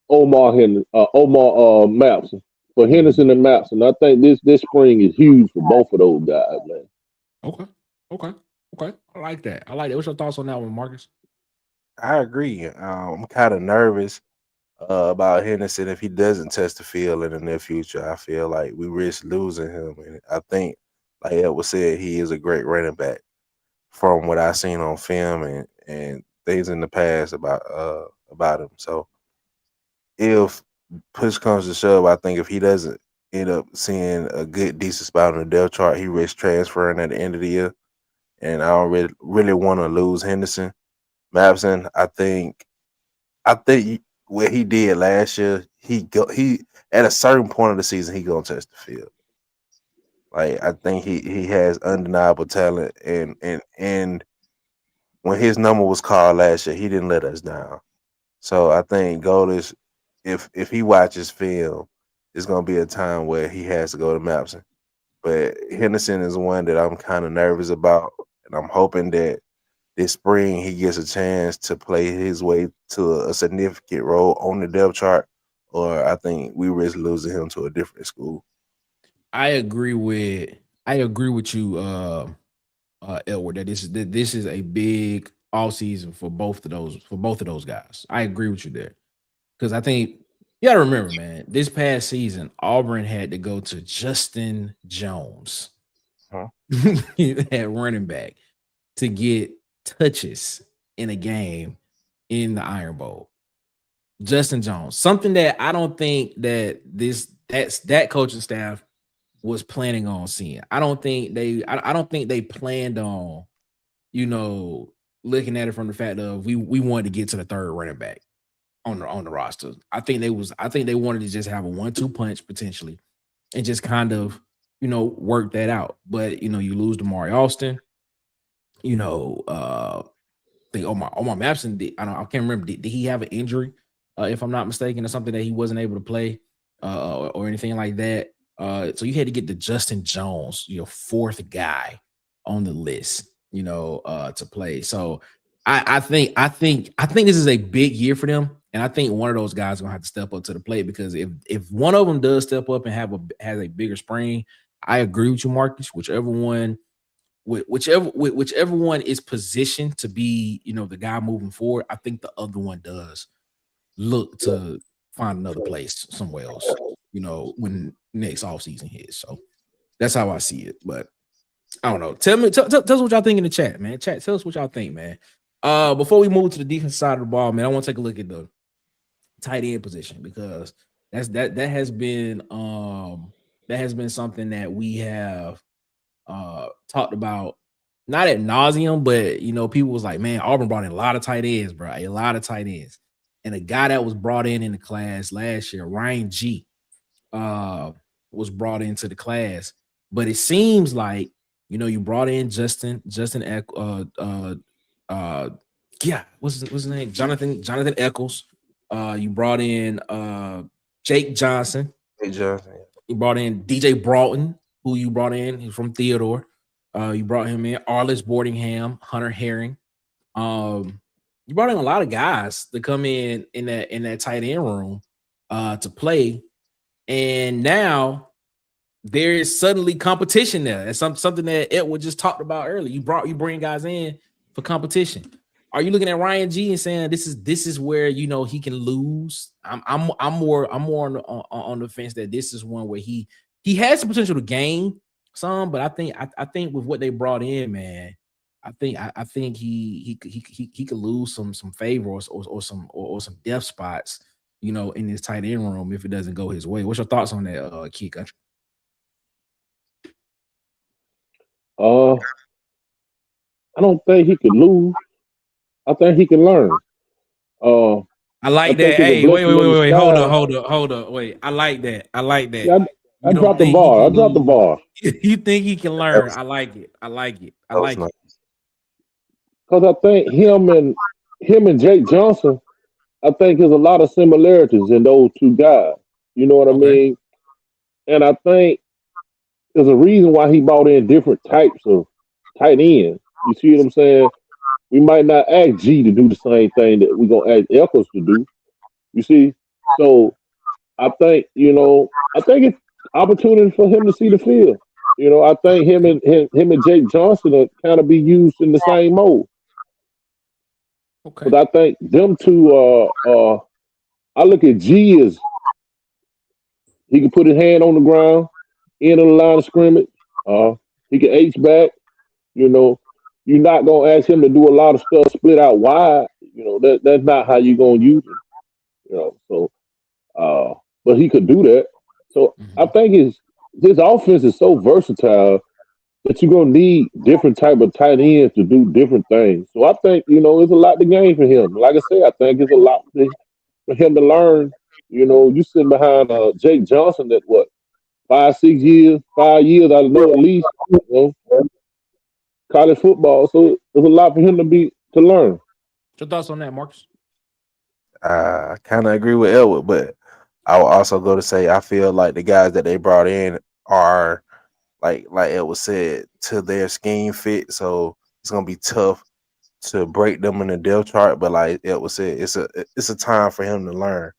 Omar Mapson. For Henderson and Mapson, I think this spring is huge for both of those guys, man. Okay. I like that. What's your thoughts on that one, Marcus? I agree. I'm kind of nervous about Henderson if he doesn't test the field in the near future. I feel like we risk losing him, and I think, like Edward said, he is a great running back from what I've seen on film and things in the past about him. So if push comes to shove, I think if he doesn't end up seeing a good, decent spot on the depth chart, he risks transferring at the end of the year. And I don't really want to lose Henderson. Mapson, I think what he did last year, he at a certain point of the season, he gonna test the field. Like, I think he has undeniable talent, and when his number was called last year, he didn't let us down. So I think Golders, if he watches film, it's gonna be a time where he has to go to Mapson. But Henderson is one that I'm kind of nervous about, and I'm hoping that this spring he gets a chance to play his way to a significant role on the depth chart, or I think we risk losing him to a different school. I agree with you, Edward, that this is a big all season for both of those guys. I agree with you there. Because I think you gotta remember, man, this past season, Auburn had to go to Justin Jones at running back to get touches in a game in the Iron Bowl. Justin Jones, something that I don't think that coaching staff was planning on seeing. I don't think they planned on, looking at it from the fact of we wanted to get to the 3rd running back on the roster. I think they wanted to just have a 1-2 punch potentially and just kind of, work that out. But you lose Damari Alston. I think Omar Mapson did. I can't remember. Did he have an injury? If I'm not mistaken, or something that he wasn't able to play, or anything like that. So you had to get the Justin Jones, your 4th guy on the list, to play. So I think this is a big year for them, and I think one of those guys is gonna have to step up to the plate, because if one of them does step up and has a bigger spring, I agree with you, Marcus. Whichever one is positioned to be, the guy moving forward, I think the other one does look to find another place somewhere else, when next offseason hits. So that's how I see it. But I don't know. Tell us what y'all think in the chat, man. Chat, tell us what y'all think, man. Before we move to the defense side of the ball, man, I want to take a look at the tight end position because that has been something that we have talked about, not ad nauseum, but people was like, man, Auburn brought in a lot of tight ends, bro, a lot of tight ends. And a guy that was brought in the class last year, Ryan G, was brought into the class. But it seems like, you brought in Justin, what's his name? Jonathan Eccles. You brought in Jake Johnson. Hey, Johnson. You brought in DJ Broughton, who you brought in. He's from Theodore. You brought him in. Arliss Boardingham, Hunter Herring. You brought in a lot of guys to come in that tight end room to play. And now there is suddenly competition there. That's something that Edward just talked about earlier. You bring guys in for competition. Are you looking at Ryan G and saying this is where he can lose? I'm more on the fence that this is one where he has the potential to gain some, but I think with what they brought in, man, I think he could lose some favor or some depth spots, in this tight end room if it doesn't go his way. What's your thoughts on that, Key Country? I don't think he could lose. I think he can learn. I like that. Hey, wait. Hold up. Wait, I like that. Yeah, I dropped the ball. You think he can learn? I like it. Nice. Because I think him and Jake Johnson, I think there's a lot of similarities in those two guys. You know what I mean? And I think there's a reason why he brought in different types of tight ends. You see what I'm saying? We might not ask G to do the same thing that we're gonna ask Eccles to do. You see? So I think, it's opportunity for him to see the field. I think him and Jake Johnson will kind of be used in the same mode. Okay. But I think them two I look at G as he can put his hand on the ground, in on the line of scrimmage. He can H back, You're not gonna ask him to do a lot of stuff split out wide. That's not how you're gonna use him. So but he could do that. So I think his offense is so versatile that you're gonna need different type of tight ends to do different things. So I think, there's a lot to gain for him. Like I said, I think it's a lot for him to learn. You sitting behind Jake Johnson that 5 years I know at least, college football. So there's a lot for him to learn. What's your thoughts on that, Marcus? I kind of agree with Elwood, but I will also go to say I feel like the guys that they brought in are like Elwood said, to their scheme fit. So it's gonna be tough to break them in the depth chart. But like Elwood said, it's a time for him to learn,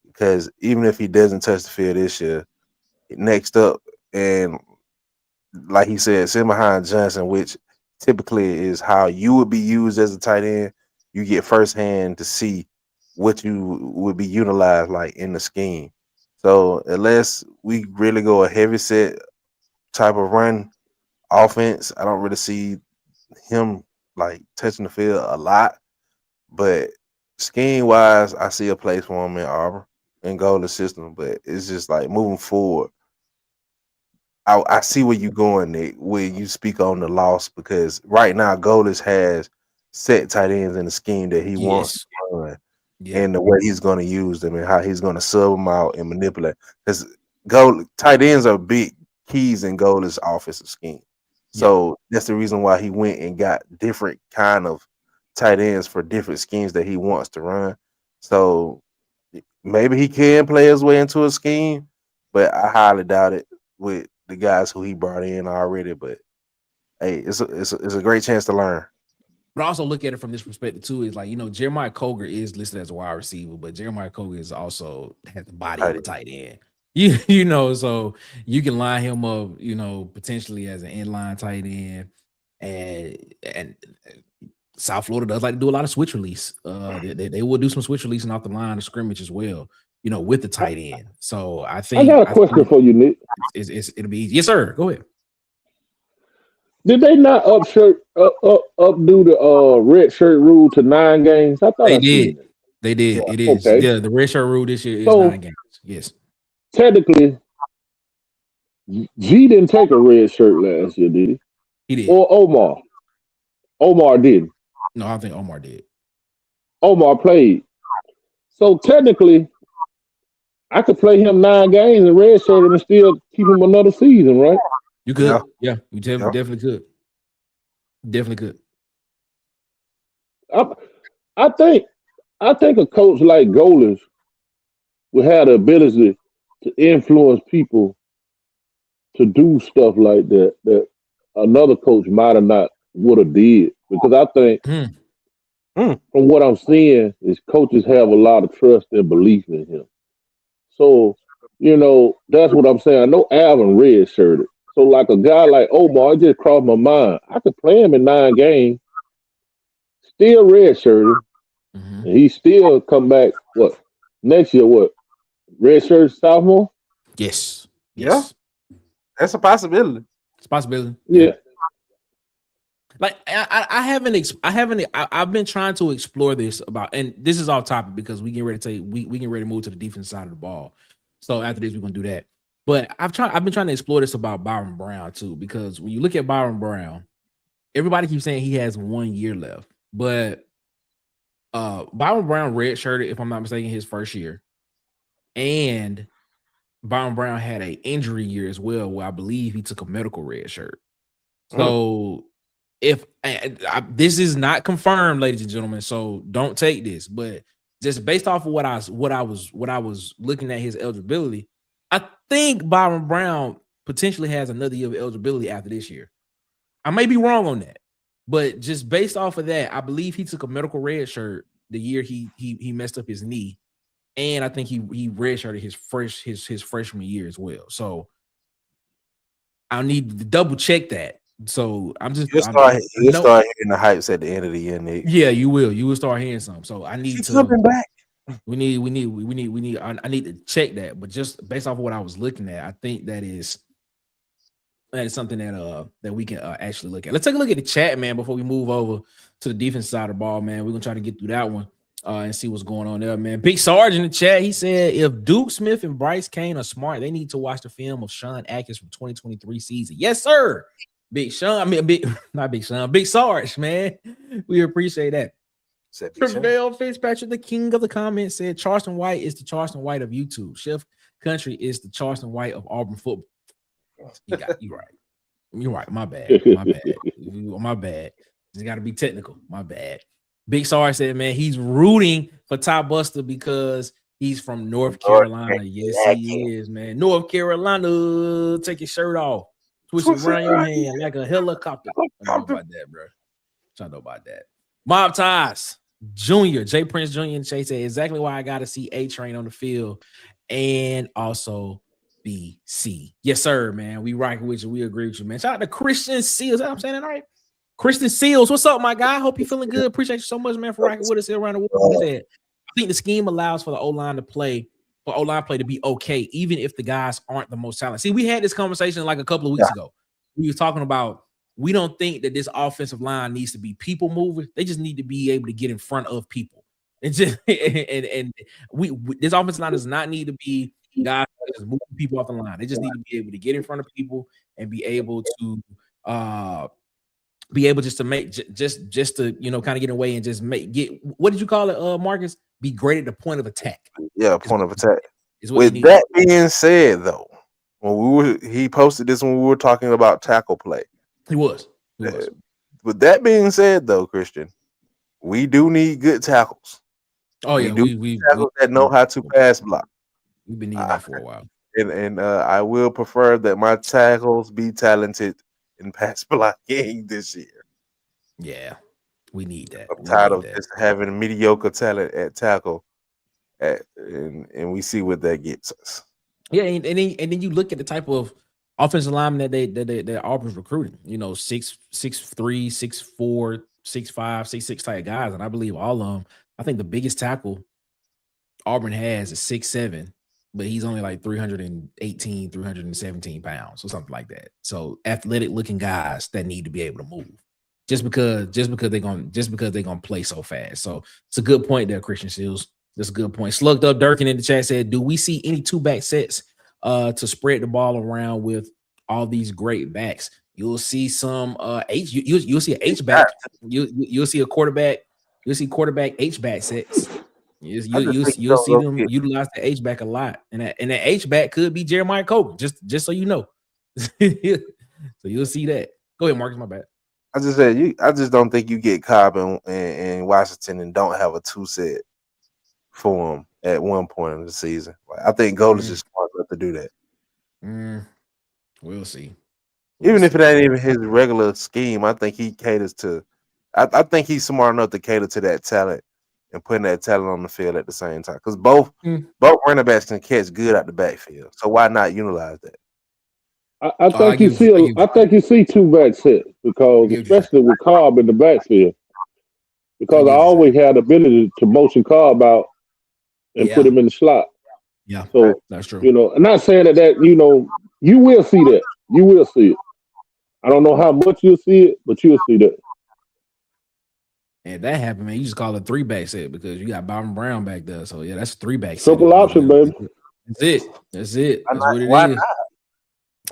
because even if he doesn't touch the field this year, next up, and like he said, sitting behind Johnson, which typically is how you would be used as a tight end, you get firsthand to see what you would be utilized like in the scheme. So unless we really go a heavy set type of run offense, I don't really see him like touching the field a lot. But scheme wise, I see a place for him in Auburn and Golden system. But it's just like moving forward, I see where you're going, Nick, where you speak on the loss, because right now Golders has set tight ends in the scheme that he wants to run, and the way he's going to use them and how he's going to sub them out and manipulate. Because tight ends are big keys in Golders' offensive scheme. So that's the reason why he went and got different kind of tight ends for different schemes that he wants to run. So maybe he can play his way into a scheme, but I highly doubt it with the guys who he brought in already. But hey, it's a great chance to learn. But also look at it from this perspective too. Is like, Jeremiah Coger is listed as a wide receiver, but Jeremiah Coger is also has the body of a tight end. So you can line him up, potentially as an inline tight end, and South Florida does like to do a lot of switch release. They will do some switch releasing off the line of scrimmage as well, with the tight end. So I think I got a question for you, Nick. It'll be easy. Yes, sir. Go ahead. Did they not updo the red shirt rule to 9 games? I thought They I seen did. it. They did. It is. Okay, Yeah, the red shirt rule this year is so 9 games. Yes, technically, G didn't take a red shirt last year, did he? he did. Or Omar? Omar did. No, I think Omar did. Omar played. So technically, I could play him 9 games in red shirt and still keep him another season, right? You Yeah. could. Yeah, you definitely could. Definitely could. I, I think a coach like Golders would have the ability to influence people to do stuff like that another coach might have not would have did. Because I think Hmm. from what I'm seeing is coaches have a lot of trust and belief in him. So, that's what I'm saying. I know Alvin red shirted. So like a guy like Omar, it just crossed my mind. I could play him in 9 games, still red shirted, Mm-hmm. and he still come back next year, red shirt sophomore? Yes. Yeah. Yes. That's a possibility. It's a possibility. Yeah. Like I've been trying to explore this about, and this is off topic because we get ready to we get ready to move to the defense side of the ball. So after this, we're gonna do that. But I've been trying to explore this about Byron Brown too, because when you look at Byron Brown, everybody keeps saying he has 1 year left, but Byron Brown redshirted, if I'm not mistaken, his first year, and Byron Brown had an injury year as well, where I believe he took a medical red shirt. So if this is not confirmed, ladies and gentlemen, so don't take this, but just based off of what I was looking at his eligibility, I think Byron Brown potentially has another year of eligibility after this year. I may be wrong on that, but just based off of that, I believe he took a medical red shirt the year he messed up his knee, and I think he redshirted his freshman year as well. So I'll need to double check that. So I'm just You'll start hearing the hypes at the end of the year, Nick. Yeah, you will start hearing some. So I need He's to coming back. we need I need to check that. But just based off of what I was looking at, I think that is something that we can actually look at. Let's take a look at the chat, man, before we move over to the defense side of the ball, man. We're gonna try to get through that one and see what's going on there, man. Big Sarge in the chat, he said if Duke Smith and Bryce Kane are smart, they need to watch the film of Sean Atkins from 2023 season. Yes, sir. Big Sean, not Big Sean, Big Sarge, man. We appreciate that. Trevell Fitzpatrick, the king of the comments, said Charleston White is the Charleston White of YouTube. Chef Country is the Charleston White of Auburn football. You right. You're right. My bad. My bad. Just got to be technical. My bad. Big Sarge said, man, he's rooting for Top Buster because he's from North Carolina. Yes, he is, man. North Carolina. Take your shirt off. Twist it around your hand like a helicopter. I know about that, bro. I know about that. Mob Ties Jr. Jay Prince Jr. and Chase said exactly why I got to see A Train on the field and also BC. Yes, sir, man. We rocking with you. We agree with you, man. Shout out to Christian Seals. I'm saying that right? Christian Seals, what's up, my guy? Hope you're feeling good. Appreciate you so much, man, for rocking with us here around the world. I think the scheme allows for the O-line to play, for O-line play to be okay, even if the guys aren't the most talented. See, we had this conversation like a couple of weeks ago. We were talking about we don't think that this offensive line needs to be people movers. They just need to be able to get in front of people. And just and we this offensive line does not need to be guys just moving people off the line. They just need to be able to get in front of people and be able to just to make just to kind of get away and just get what did you call it, Marcus? Be great at the point of attack. Yeah, point of attack. With that being said, though, when he posted this when we were talking about tackle play. He was. With that being said, though, Christian, we do need good tackles. Oh yeah, we tackles that know how to pass block. We've been needing that for a while. And I will prefer that my tackles be talented in pass blocking this year. Yeah, we need that. I'm tired of just having mediocre talent at tackle, and we see what that gets us. Yeah, and then you look at the type of offensive lineman that Auburn's recruiting. 6'3", 6'4", 6'5", 6'6" type guys, and I believe all of them. I think the biggest tackle Auburn has is 6'7", but he's only like 318, 317 pounds or something like that. So athletic looking guys that need to be able to move. Just because they're gonna play so fast. So it's a good point there, Christian Seals. That's a good point. Slugged up Durkin in the chat said, do we see any 2-back sets to spread the ball around with all these great backs? You'll see some you'll see an H-back, you'll see a quarterback, you'll see quarterback H-back sets. You'll see them utilize the H-back a lot. And that H-back could be Jeremiah Coburn, just so you know. So you'll see that. Go ahead, Marcus, my bad. I just said I just don't think you get Cobb in Washington and don't have a 2-set for him at one point in the season. Like, I think Gold is just smart enough to do that. We'll see. Even if it ain't even his regular scheme, I think he caters to. I think he's smart enough to cater to that talent and putting that talent on the field at the same time. Because both running backs can catch good out the backfield. So why not utilize that? I think you see 2-back set because especially with Cobb in the backfield. Because I always had the ability to motion Cobb out and put him in the slot. Yeah, so that's true. I'm not saying that you will see that. You will see it. I don't know how much you'll see it, but you'll see that. And that happened, man. You just call it 3-back set because you got Bobby Brown back there. So yeah, that's 3-back set. Triple option, baby. That's it. That's what it why is. Not?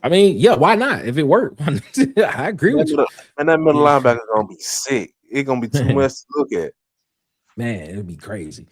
I mean, yeah, why not? If it worked, I agree with you. And that middle linebacker is gonna be sick. It's gonna be too much to look at. Man, it'd be crazy.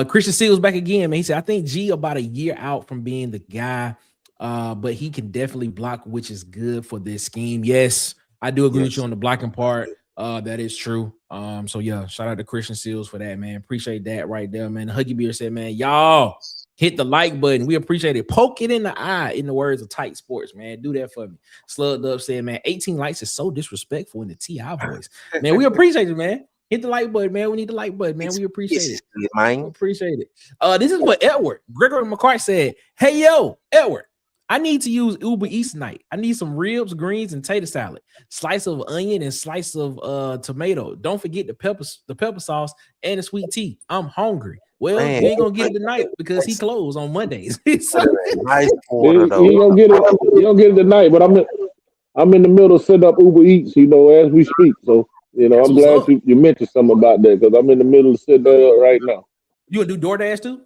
Christian Seals back again, man. He said, I think G about a year out from being the guy, but he can definitely block, which is good for this scheme. Yes, I do agree with you on the blocking part. That is true. So yeah, shout out to Christian Seals for that, man. Appreciate that right there, man. Huggy Beer said, man, y'all hit the like button. We appreciate it. Poke it in the eye, in the words of Tight Sports, man. Do that for me. Slugged Up said, man, 18 likes is so disrespectful in the T.I. voice. Man, we appreciate it, man. Hit the like button, man. We need the like button, man. We appreciate it. We appreciate it. This is what Edward Gregory McCart said. Hey, yo, Edward, I need to use Uber Eats tonight. I need some ribs, greens, and tater salad, slice of onion, and slice of tomato. Don't forget the pepper sauce and the sweet tea. I'm hungry. Well, you ain't gonna get it tonight because he closed on Mondays. So, nice order, though. You don't get it tonight, but I'm in the middle of setting up Uber Eats, as we speak. So, I'm glad you mentioned something about that because I'm in the middle of setting that up right now. You gonna do DoorDash too?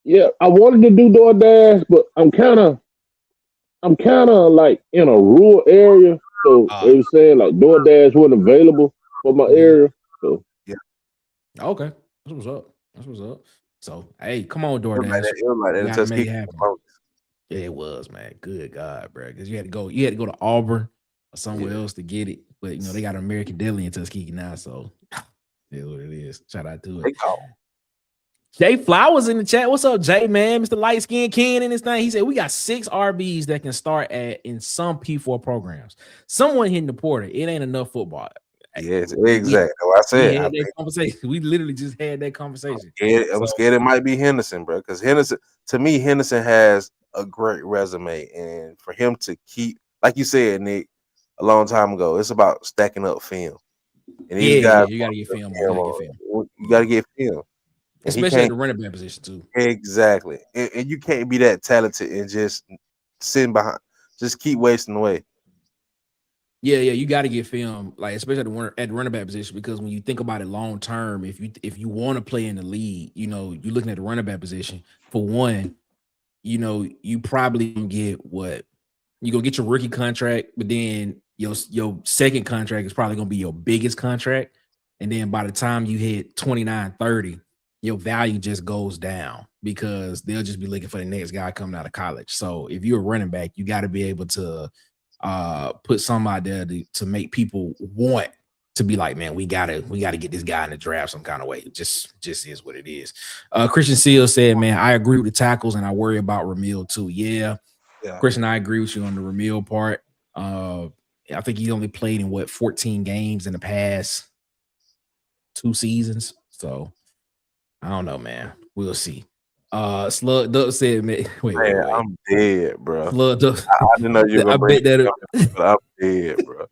Yeah, I wanted to do DoorDash, but I'm kind of like in a rural area, so they were saying like DoorDash wasn't available for my area. So yeah, okay, that's what's up. So hey, come on, DoorDash. Make it happen. Yeah, it was, man. Good God, bro, because you had to go to Auburn or somewhere else to get it, but they got an American Deli in Tuskegee now, so it is what it is. Shout out to it. Jay Flowers in the chat. What's up, Jay, man? Mr. Light Skin King in this thing. He said, we got 6 RBs that can start in some P4 programs. Someone hitting the portal. It ain't enough football. Yes, exactly. I said we literally just had that conversation. I'm scared it might be Henderson, bro. Because Henderson has a great resume. And for him to keep, like you said, Nick, a long time ago, it's about stacking up film. And you gotta get film. You gotta get film. Especially at the running back position too. Exactly, and you can't be that talented and just sitting behind, just keep wasting away. Yeah, you got to get film, like especially at the running back position, because when you think about it long term, if you want to play in the league, you're looking at the running back position. For one, you probably can get what you gonna get your rookie contract, but then your second contract is probably gonna be your biggest contract, and then by the time you hit 29, 30. Your value just goes down because they'll just be looking for the next guy coming out of college. So if you're a running back, you got to be able to put some out there to make people want to be like, man, we gotta get this guy in the draft some kind of way. It just is what it is. Christian Seal said, man, I agree with the tackles and I worry about Ramil too. Yeah. Christian, I agree with you on the Ramil part. I think he only played in 14 games in the past 2 seasons. So I don't know, man. We'll see. Slug Duck said, man, wait. I'm dead, bro. Slug Duck. I didn't know you were gonna bring that up, but I'm dead, bro.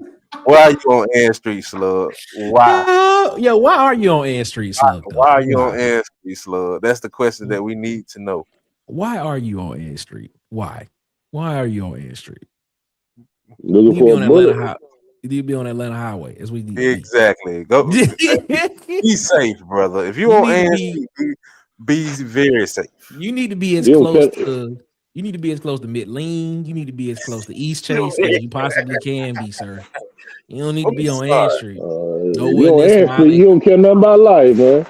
Why are you on Ann Street, Slug? Why? Why are you on Ann Street, Slug? Why are you on Ann Street, Slug? That's the question that we need to know. Why are you on Ann Street? Why? Why are you on Ann Street? You Looking need to be for a on Atlanta bullet. High. You need to be on Atlanta Highway. That's what you need to be. Exactly. Go be safe, brother. If you You on need to Ann be. Street, be very safe. You need to be as You don't close catch. to. You need to be as close to Midline. You need to be as close to East Chase as you possibly can be, sir. You don't need to I'm be on Ann sorry. Street. If you Nowhere on near Air Street, Smiley. you don't care nothing about life, man.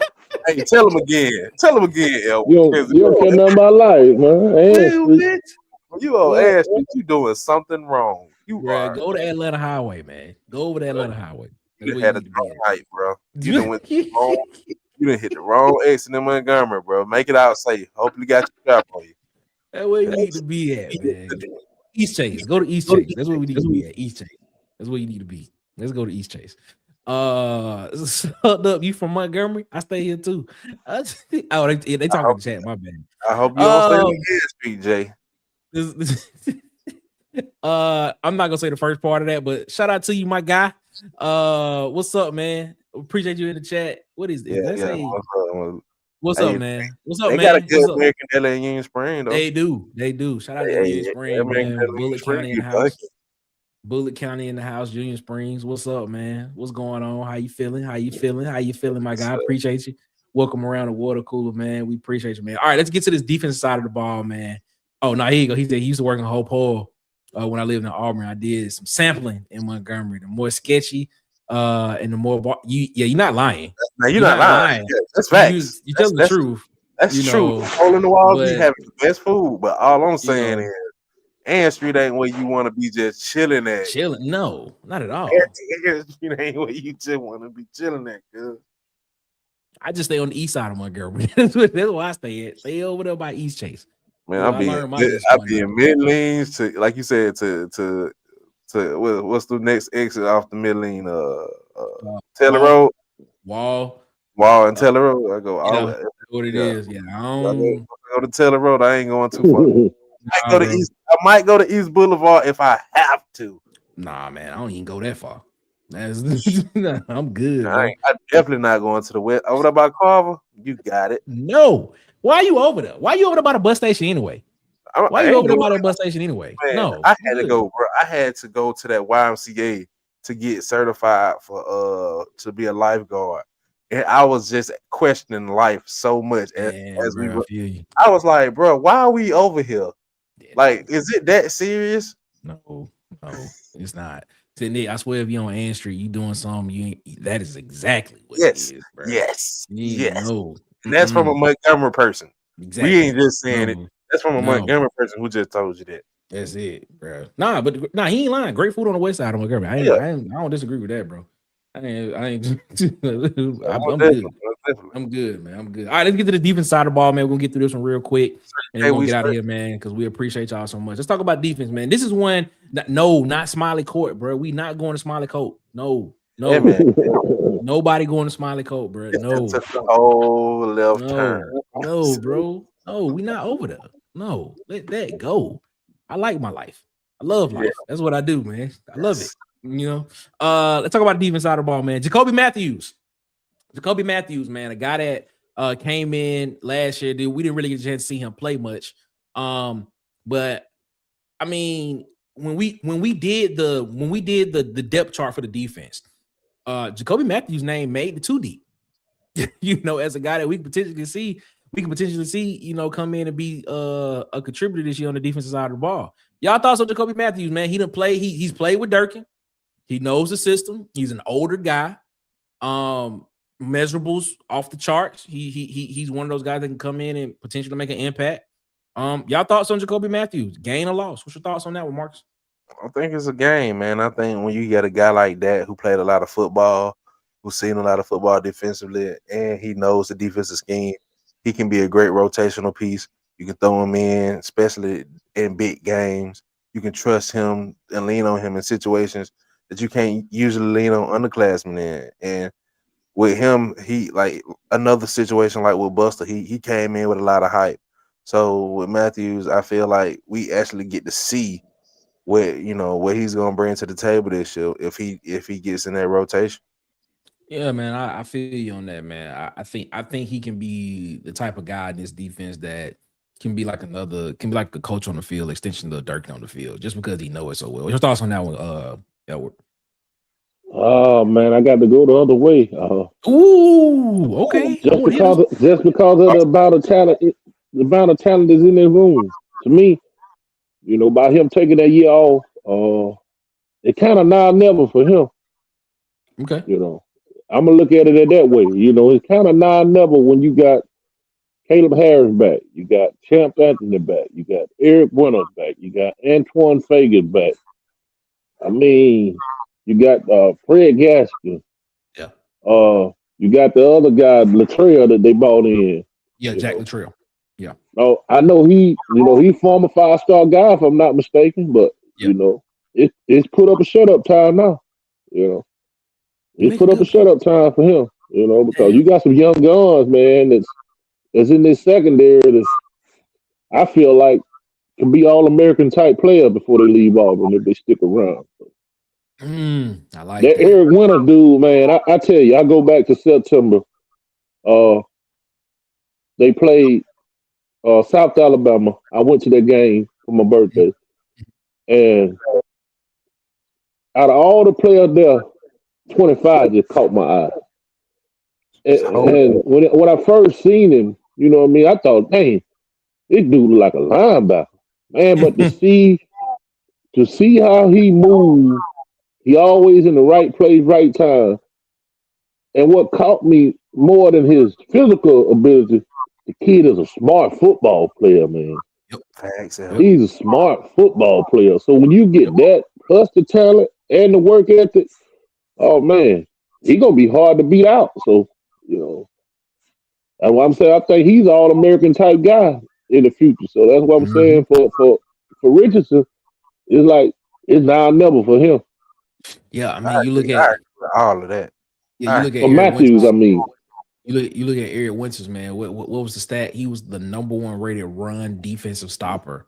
Hey, tell him again. Tell him again, El. You don't care nothing about life, man. Air Well, Street. bitch. When you on What? Ann Street, you doing something wrong. You Bruh, are. go to Atlanta Highway, man. Go over to Atlanta Highway. That's You where done you had a need to be drunk night, bro. at. You done went to the wrong. You done hit the wrong exit in Montgomery, bro. Make it out safe. Hopefully, got your strap on you. That's where you need to be at, man. East Chase. Go to East Chase. That's where we need to be at. East Chase. That's where you need to be. Let's go to East Chase. Sucked up. You from Montgomery? I stay here too. Oh, they talking in the chat. My bad. I hope you don't stay on Ann Street, Jay. I'm not gonna say the first part of that, but shout out to you, my guy. What's up, man? Appreciate you in the chat. What is this? Let's say what's Hey, up, man? What's up, They man? got a good What's up? American Deli in Union Spring, though. They do. Shout out to Hey, Union Springs, American man. Deli in Bullitt Spring, County in you the house. dunking. Bullitt County in the house. Union Springs. What's up, man? What's going on? How you feeling? How you feeling, my guy? Appreciate you. Welcome around the water cooler, man. We appreciate you, man. All right, let's get to this defensive side of the ball, man. Oh, no, here you go. He said he used to work in Hope Hall when I lived in Auburn. I did some sampling in Montgomery. The more sketchy, and the more you're not lying. Now you're not lying. Yeah, that's facts. You're telling the truth. That's you true. know, Hole in the walls be but- having the best food, but all I'm saying know, is Ann Street ain't where you want to be just chilling at. Chilling? No, not at all. Ann Street ain't where you just want to be chilling at, girl. I just stay on the east side of Montgomery. That's where I stay at. Stay over there by East Chase. Man, Well, I'll be in in mid-lanes to, like you said, to what's the next exit off the mid-lane? Taylor Road, Wall, and Taylor Road. I go all that. What it is? Yeah, I I don't. go to Taylor Road. I ain't going too far. I might go to East Boulevard if I have to. Nah, man, I don't even go that far. I'm good. I'm definitely not going to the west. Over there by Carver, you got it. No, why are you over there? Why are you over there by the bus station anyway? Why are you over there by the bus station anyway? Man, no, I had to go, bro. I had to go to that YMCA to get certified for to be a lifeguard, and I was just questioning life so much as we were. I was like, bro, why are we over here? Like, is it that serious? No, it's not. Nick, I swear, if you're on Ann Street, you doing something, that is exactly what it is, bro. Yes. No. And that's from a Montgomery person. Exactly. We ain't just saying it. That's from a Montgomery person who just told you that. That's it, bro. Nah, he ain't lying. Great food on the west side of Montgomery. I don't disagree with that, bro. I'm good. I'm good, man. I'm good. All right, let's get to the defense side of the ball, man. We're gonna get through this one real quick, and then we'll get out of here, man, because we appreciate y'all so much. Let's talk about defense, man. This is one. No, not Smiley Court, bro. We not going to Smiley Court. No. Yeah, man. Nobody going to Smiley Court, bro. No. It's a whole left turn. No, bro. No, we not over there. No, let that go. I like my life. I love life. That's what I do, man. I love it. You know. Let's talk about the defense side of the ball, man. Jacoby Matthews, man, a guy that came in last year. Dude, we didn't really get a chance to see him play much. But I mean, when we did the depth chart for the defense, Jacoby Matthews' name made the 2 deep. You know, as a guy that we can potentially see, you know, come in and be a contributor this year on the defensive side of the ball. Y'all thoughts on Jacoby Matthews, man? He didn't play. He's played with Durkin. He knows the system. He's an older guy. Measurables off the charts. He's one of those guys that can come in and potentially make an impact. Y'all thoughts on Jacoby Matthews? Gain or loss? What's your thoughts on that one, Marcus? I think it's a game, man. I think when you get a guy like that who played a lot of football, who's seen a lot of football defensively, and he knows the defensive scheme, he can be a great rotational piece. You can throw him in, especially in big games. You can trust him and lean on him in situations that you can't usually lean on underclassmen in. And with him, he like another situation like with Buster, he came in with a lot of hype. So with Matthews, I feel like we actually get to see what he's gonna bring to the table this year if he gets in that rotation. Yeah, man, I feel you on that, man. I think he can be the type of guy in this defense that can be like a coach on the field, extension of Dirk on the field, just because he knows it so well. Your thoughts on that one, Edward? Oh man, I got to go the other way. Ooh, okay. Just because of the amount of talent is in this room. To me, by him taking that year off, it kind of now never for him. Okay. I'm gonna look at it that way. It's kind of now never when you got Caleb Harris back, you got Champ Anthony back, you got Eric Winters back, you got Antoine Fagan back. I mean, you got Fred Gaskin. Yeah. You got the other guy, Latrell, that they bought in. Yeah, Jack Latrell. Yeah. Oh, I know he former 5-star guy if I'm not mistaken, but it's put up a shut up time now. It's put up a shut up time for him. Because you got some young guns, man, that's in this secondary that's I feel like can be all American type player before they leave Auburn if they stick around. I like that Eric Winters dude, man. I tell you, I go back to September. They played South Alabama. I went to that game for my birthday, and out of all the players there, 25 just caught my eye. And when I first seen him, I thought, dang, this dude look like a linebacker, man. But to see how he moved, he always in the right place, right time. And what caught me more than his physical ability, the kid is a smart football player, man. He's a smart football player. So when you get that plus the talent and the work ethic, oh man, he gonna be hard to beat out. So that's what I'm saying. I think he's an all-American type guy in the future. So that's what I'm saying for Richardson. It's now or never for him. Yeah, I mean, you look at all of that. Yeah, you look at Matthews. You look at Eric Winters, man. What was the stat? He was the number 1 rated run defensive stopper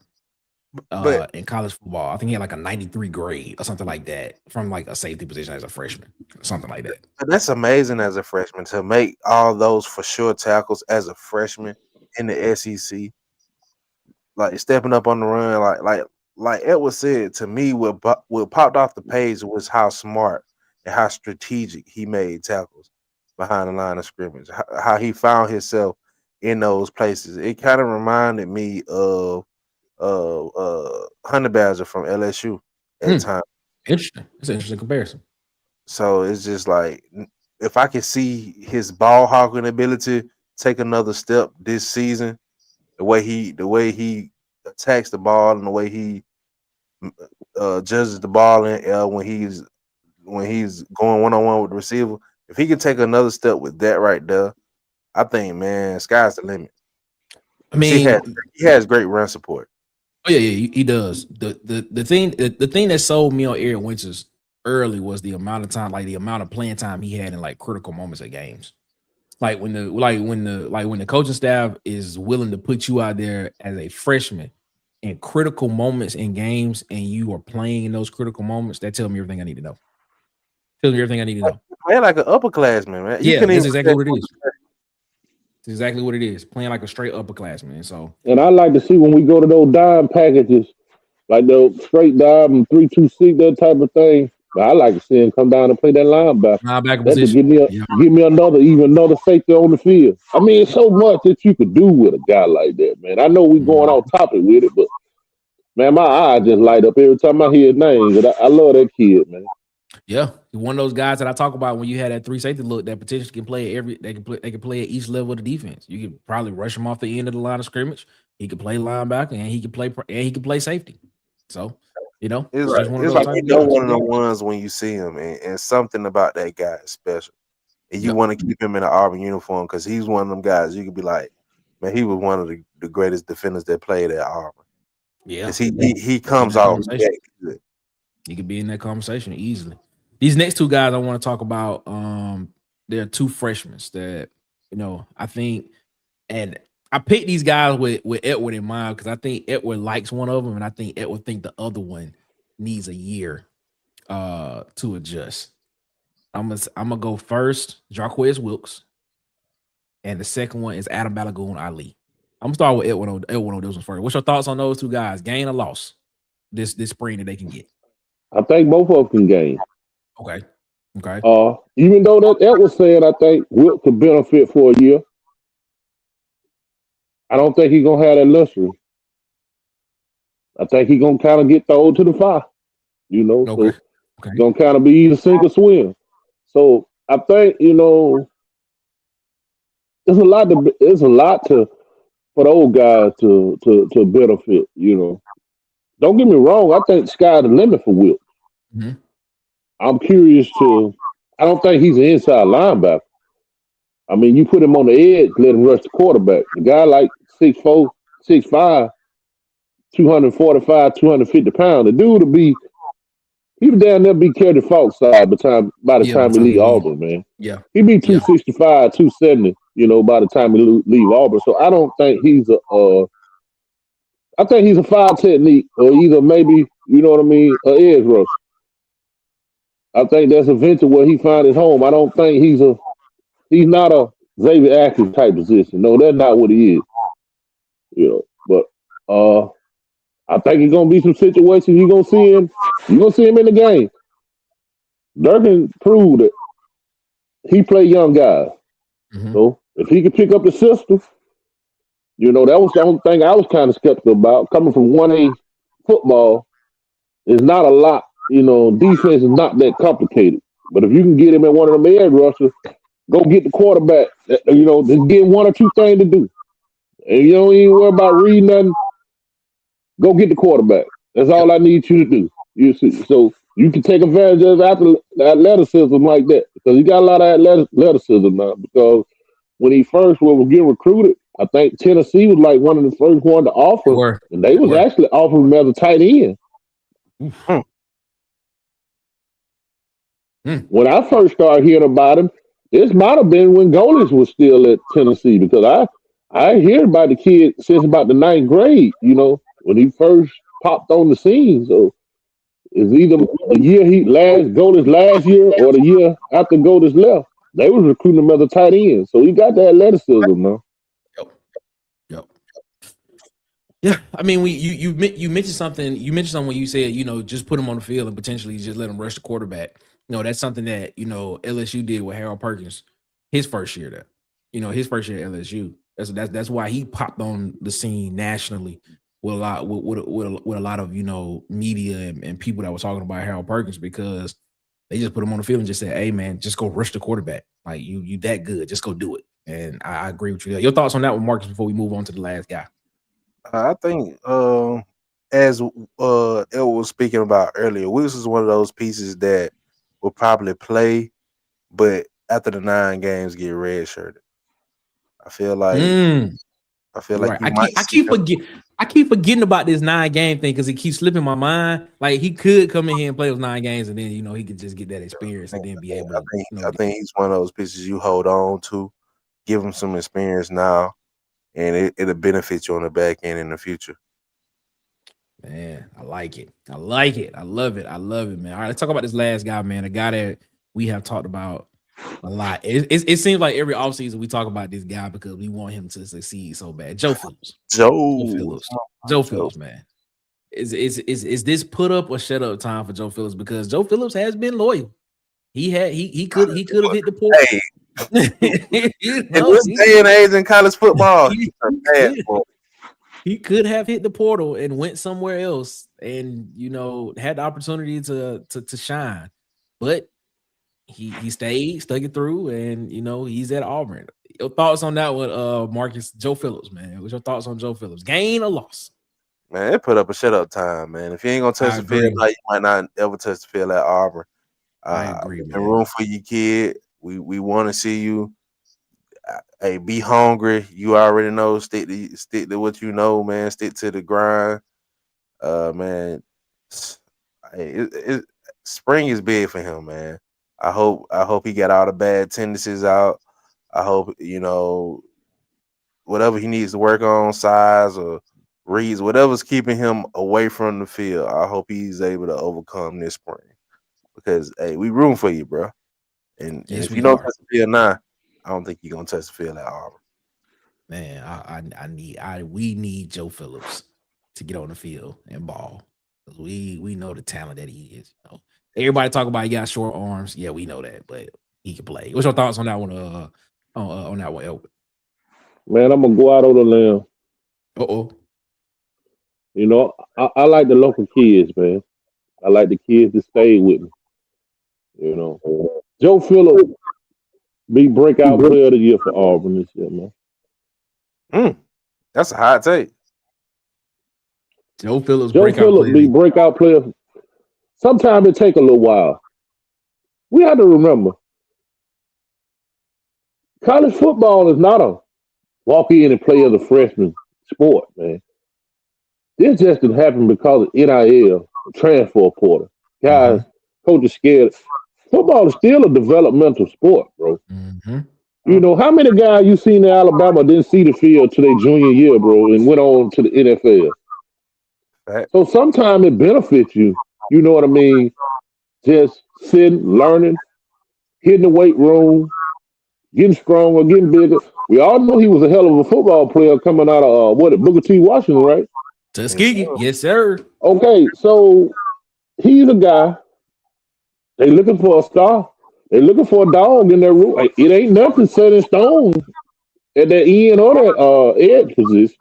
in college football. I think he had like a 93 grade or something like that from like a safety position as a freshman, something like that. That's amazing as a freshman to make all those for sure tackles as a freshman in the SEC. Like stepping up on the run, like Edward said to me, what popped off the page was how smart and how strategic he made tackles behind the line of scrimmage. How he found himself in those places. It kind of reminded me of Hunter Badger from LSU at time. Interesting. It's an interesting comparison. So it's just like if I could see his ball hawking ability take another step this season, the way he attacks the ball and the way he judges the ball in when he's going one-on-one with the receiver, if he could take another step with that right there, I think, man, sky's the limit. I mean, he has great run support. Oh yeah, he does. The thing that sold me on Eric Winters early was the amount of time, like the amount of playing time he had in like critical moments of games. Like when the coaching staff is willing to put you out there as a freshman in critical moments in games, and you are playing in those critical moments, that tells me everything I need to know. Tells me everything I need to know. Playing like an upperclassman, man. Yeah, that's exactly what it is. It's exactly what it is. Playing like a straight upperclassman. So, and I like to see when we go to those dime packages, like those straight dime and 3-2-6, that type of thing. I like to see him come down and play that linebacker. Position. Give me another safety on the field. I mean, it's so much that you could do with a guy like that, man. I know we going off topic with it, but man, my eyes just light up every time I hear his name. But I love that kid, man. Yeah, one of those guys that I talk about when you had that 3 safety look that potentially can play they can play at each level of the defense. You could probably rush him off the end of the line of scrimmage. He could play linebacker and he could play safety. So, it's like one of the ones when you see him and something about that guy is special. And you want to keep him in an Auburn uniform because he's one of them guys you could be like, man, he was one of the greatest defenders that played at Auburn. Yeah. He comes out good. He could be in that conversation easily. These next 2 guys I want to talk about, there are 2 freshmen that, I think, and I picked these guys with Edward in mind because I think Edward likes one of them, and I think Edward think the other one needs a year to adjust. I'm gonna go first, Jarquez Wilkes, and the second one is Adam Balagoon Ali. I'm gonna start with Edwin Odell first. What's your thoughts on those two guys? Gain or loss this spring that they can get? I think both of them can gain. Okay. Okay. Even though that was saying, I think Wilt could benefit for a year. I don't think he's gonna have that luxury. I think he's gonna kind of get thrown to the fire, Okay. So Okay. it's gonna kind of be either sink or swim. So I think there's a lot to for those guys to benefit. Don't get me wrong. I think the sky's the limit for Wilt. Mhm. I'm curious to. I don't think he's an inside linebacker. I mean, you put him on the edge, let him rush the quarterback. The guy like 6'4", 6'5", 245, 250 pounds. The dude he would down there be Kerry Falk's side by the Yeah, by time the he time he leave leave. Auburn, man. Yeah. He'd be Yeah. 265, 270, by the time he leave Auburn. So I don't think he's I think he's a foul technique or either maybe, you know what I mean, an edge rusher. I think that's eventually where he find his home. I don't think he's not a Xavier Atkins type position. No, that's not what he is. But I think it's gonna be some situations you're gonna see him in the game. Durkin proved that he play young guys. Mhm. So if he could pick up the system, that was the only thing I was kind of skeptical about. Coming from 1A football, is not a lot. Defense is not that complicated. But if you can get him at one of them edge rushers, go get the quarterback. Just get one or two things to do. And you don't even worry about reading nothing. Go get the quarterback. That's all I need you to do. You see, so you can take advantage of athleticism like that because he got a lot of athleticism now. Because when he first was getting recruited, I think Tennessee was like one of the first ones to offer, and they was actually offering him as a tight end. When I first started hearing about him, this might have been when Golis was still at Tennessee because I hear about the kid since about the ninth grade. When he first popped on the scene. So it's either the year Golis last year or the year after Golis left. They was recruiting him as a tight end, so he got the athleticism now. Yep. Yeah, I mean, you mentioned something. You mentioned something when you said, just put him on the field and potentially just let him rush the quarterback. That's something that LSU did with Harold Perkins, his first year there. His first year at LSU. That's why he popped on the scene nationally with a lot of media and people that were talking about Harold Perkins because they just put him on the field and just said, "Hey man, just go rush the quarterback. Like you that good, just go do it." And I agree with you. Your thoughts on that one, Marcus, before we move on to the last guy. I think as El was speaking about earlier, Willis is one of those pieces that will probably play, but after the 9 games get redshirted. I feel like Right. you might I see keep forgetting about this 9-game thing because it keeps slipping my mind. Like he could come in here and play those 9 games, and then he could just get that experience and then be able to. I think he's one of those pieces you hold on to, give him some experience now, and it'll benefit you on the back end in the future. Man, I like it. I like it. I love it. I love it, man. All right, let's talk about this last guy, man. A guy that we have talked about a lot. It seems like every offseason we talk about this guy because we want him to succeed so bad. Joe Phillips. Joe Phillips, man. Is this put up or shut up time for Joe Phillips? Because Joe Phillips has been loyal. He could have hit the portal. Hey, in this day and age in college football, he could have hit the portal and went somewhere else and had the opportunity to shine. But he stuck it through, and he's at Auburn. Your thoughts on that one, Marcus? Joe Phillips, man. What's your thoughts on Joe Phillips? Gain or loss? Man, it put up a shut up time, man. If you ain't gonna touch the field, like you might not ever touch the field at Auburn. I agree, man. Room for you, kid. We want to see you. Hey, be hungry. You already know. Stick to what you know, man. Stick to the grind. Man. Spring is big for him, man. I hope he got all the bad tendencies out. I hope whatever he needs to work on, size or reads, whatever's keeping him away from the field. I hope he's able to overcome this spring because hey, we room for you, bro. And if you don't touch the field now, I don't think you're gonna touch the field at Auburn. Man, we need Joe Phillips to get on the field and ball. We know the talent that he is. You know, everybody talk about he got short arms. Yeah, we know that, but he can play. What's your thoughts on that one? On that one, Elwood? Man, I'm gonna go out on a limb. Oh, You know, I like the local kids, man. I like the kids that stay with me. You know, Joe Phillips be breakout player of the year for Auburn this year, man. That's a hot take. Joe Phillips Joe breakout Phillips be player. breakout player. Sometimes it take a little while. We have to remember, college football is not a walk in and play as a freshman sport, man. This just didn't happen because of NIL, transfer portal. Guys, coaches scared. Football is still a developmental sport, bro. You know, how many guys you seen in Alabama didn't see the field till their junior year, bro, and went on to the NFL? Right. So sometimes it benefits you. You know what I mean? Just sitting, learning, hitting the weight room, getting stronger, getting bigger. We all know he was a hell of a football player coming out of Booker T. Washington, right? Tuskegee, yes, sir. Okay, so he's a guy. They looking for a star. They looking for a dog in their room. Like, it ain't nothing set in stone at that end or that edge position.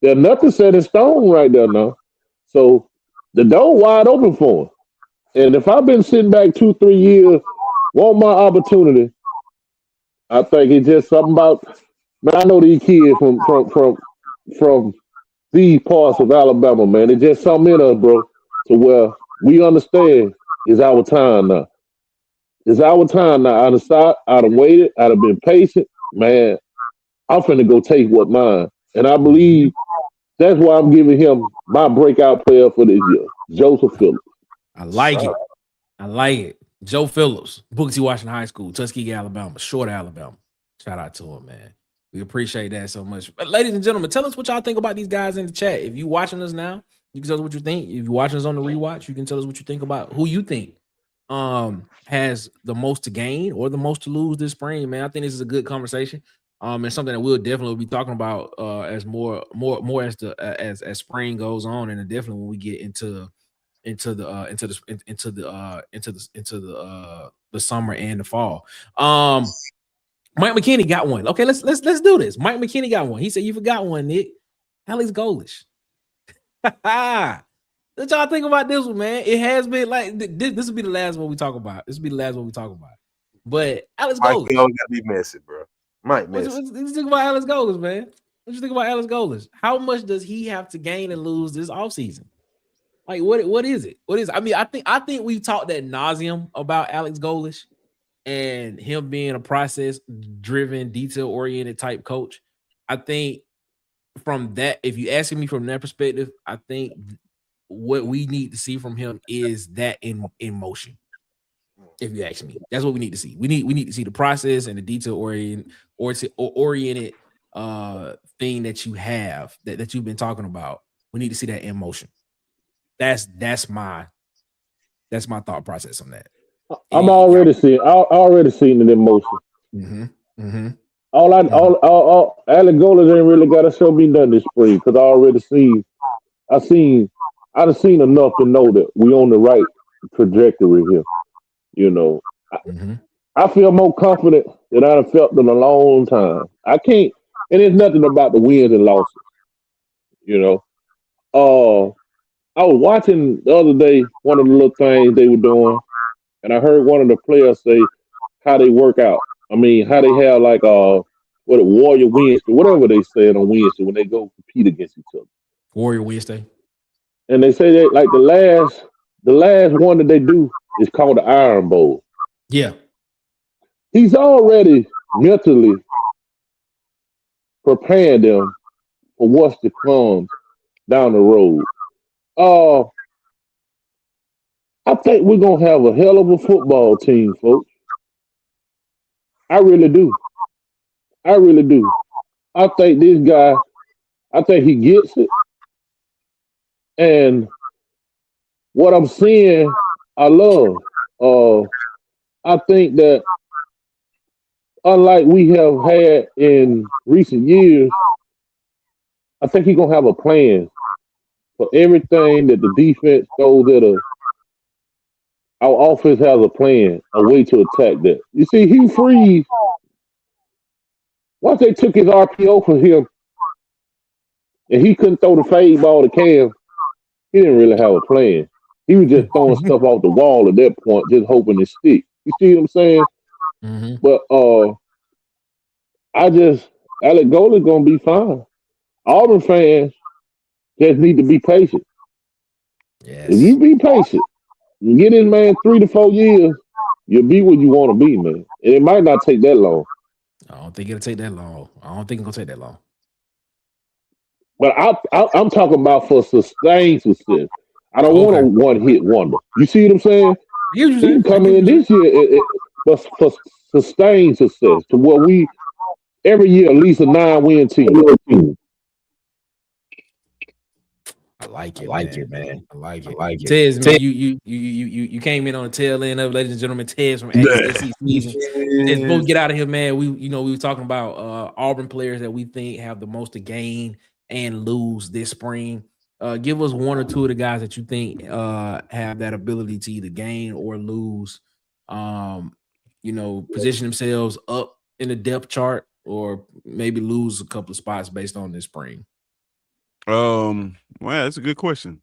There's nothing set in stone right there now. So the door wide open for him. And if I've been sitting back 2-3 years, want my opportunity, I think it's just something about. Man, I know these kids from these parts of Alabama, man. It's just something in us, bro, to where we understand it's our time now. It's our time now. I'd have waited. I'd have been patient. Man, I'm finna go take what mine. And I believe that's why I'm giving him my breakout player for this year, Joseph Phillips. I like it. I like it. Joe Phillips, Booker T. Washington High School, Tuskegee, Alabama, Short, Alabama. Shout out to him, man. We appreciate that so much. But ladies and gentlemen, tell us what y'all think about these guys in the chat. If you watching us now, you can tell us what you think. If you're watching us on the rewatch, you can tell us what you think about who you think has the most to gain or the most to lose this spring, man. I think this is a good conversation. And something that we'll definitely be talking about as more as the as spring goes on, and definitely when we get into the summer and the fall. Mike McKinney got one. Okay, let's do this. Mike McKinney got one. He said you forgot one, Nick. Alex Golish. What y'all think about this one, man? It has been like this will be the last one we talk about. This will be the last one we talk about. But Alex Golish. Mike gotta be messy, bro. Mike messy. What you think about Alex Golish, man? What you think about Alex Golish? How much does he have to gain and lose this offseason? Like what is it? What is it? I mean, I think we've talked ad nauseum about Alex Golish and him being a process-driven, detail-oriented type coach. I think from that, if you asking me from that perspective, I think what we need to see from him is that in motion. If you ask me, that's what we need to see. We need to see the process and the detail-oriented thing that you have that you've been talking about. We need to see that in motion. That's my thought process on that. I'm already seeing it in motion. All Alex Golders ain't really got to show me nothing this spring because I've seen enough to know that we on the right trajectory here. You know, I feel more confident than I've felt in a long time. I can't, and it's nothing about the wins and losses. You know, I was watching the other day one of the little things they were doing, and I heard one of the players say how they work out. I mean, how they have like what a Warrior Wednesday, whatever they said on Wednesday when they go compete against each other. Warrior Wednesday. And they say that like the last one that they do is called the Iron Bowl. Yeah. He's already mentally preparing them for what's to come down the road. I think we're gonna have a hell of a football team, folks. I really do. I really do. I think this guy, I think he gets it. And what I'm seeing, I love. I think that unlike we have had in recent years, I think he's gonna have a plan for everything that the defense goes at us. Our offense has a plan, a way to attack that. You see, Hugh Freeze, once they took his RPO for him and he couldn't throw the fade ball to Cam, he didn't really have a plan. He was just throwing stuff off the wall at that point, just hoping it stick. You see what I'm saying? Mm-hmm. But Alec Golding's gonna be fine. Auburn fans just need to be patient. If Yes. you be patient, you get this man 3 to 4 years, you'll be where you want to be, man. And it might not take that long. I don't think it'll take that long. I don't think it's gonna take that long. But I'm talking about for sustained success. I don't want a one-hit wonder. You see what I'm saying? He can come in this year, but for sustained success to where we every year at least a 9-win team. I like it, man. I like it. Tez, man, you came in on the tail end of, ladies and gentlemen, Tez from SEC season. Tez, before we get out of here, man, we were talking about Auburn players that we think have the most to gain and lose this spring. Give us one or two of the guys that you think have that ability to either gain or lose. Position themselves up in the depth chart or maybe lose a couple of spots based on this spring. Well, that's a good question.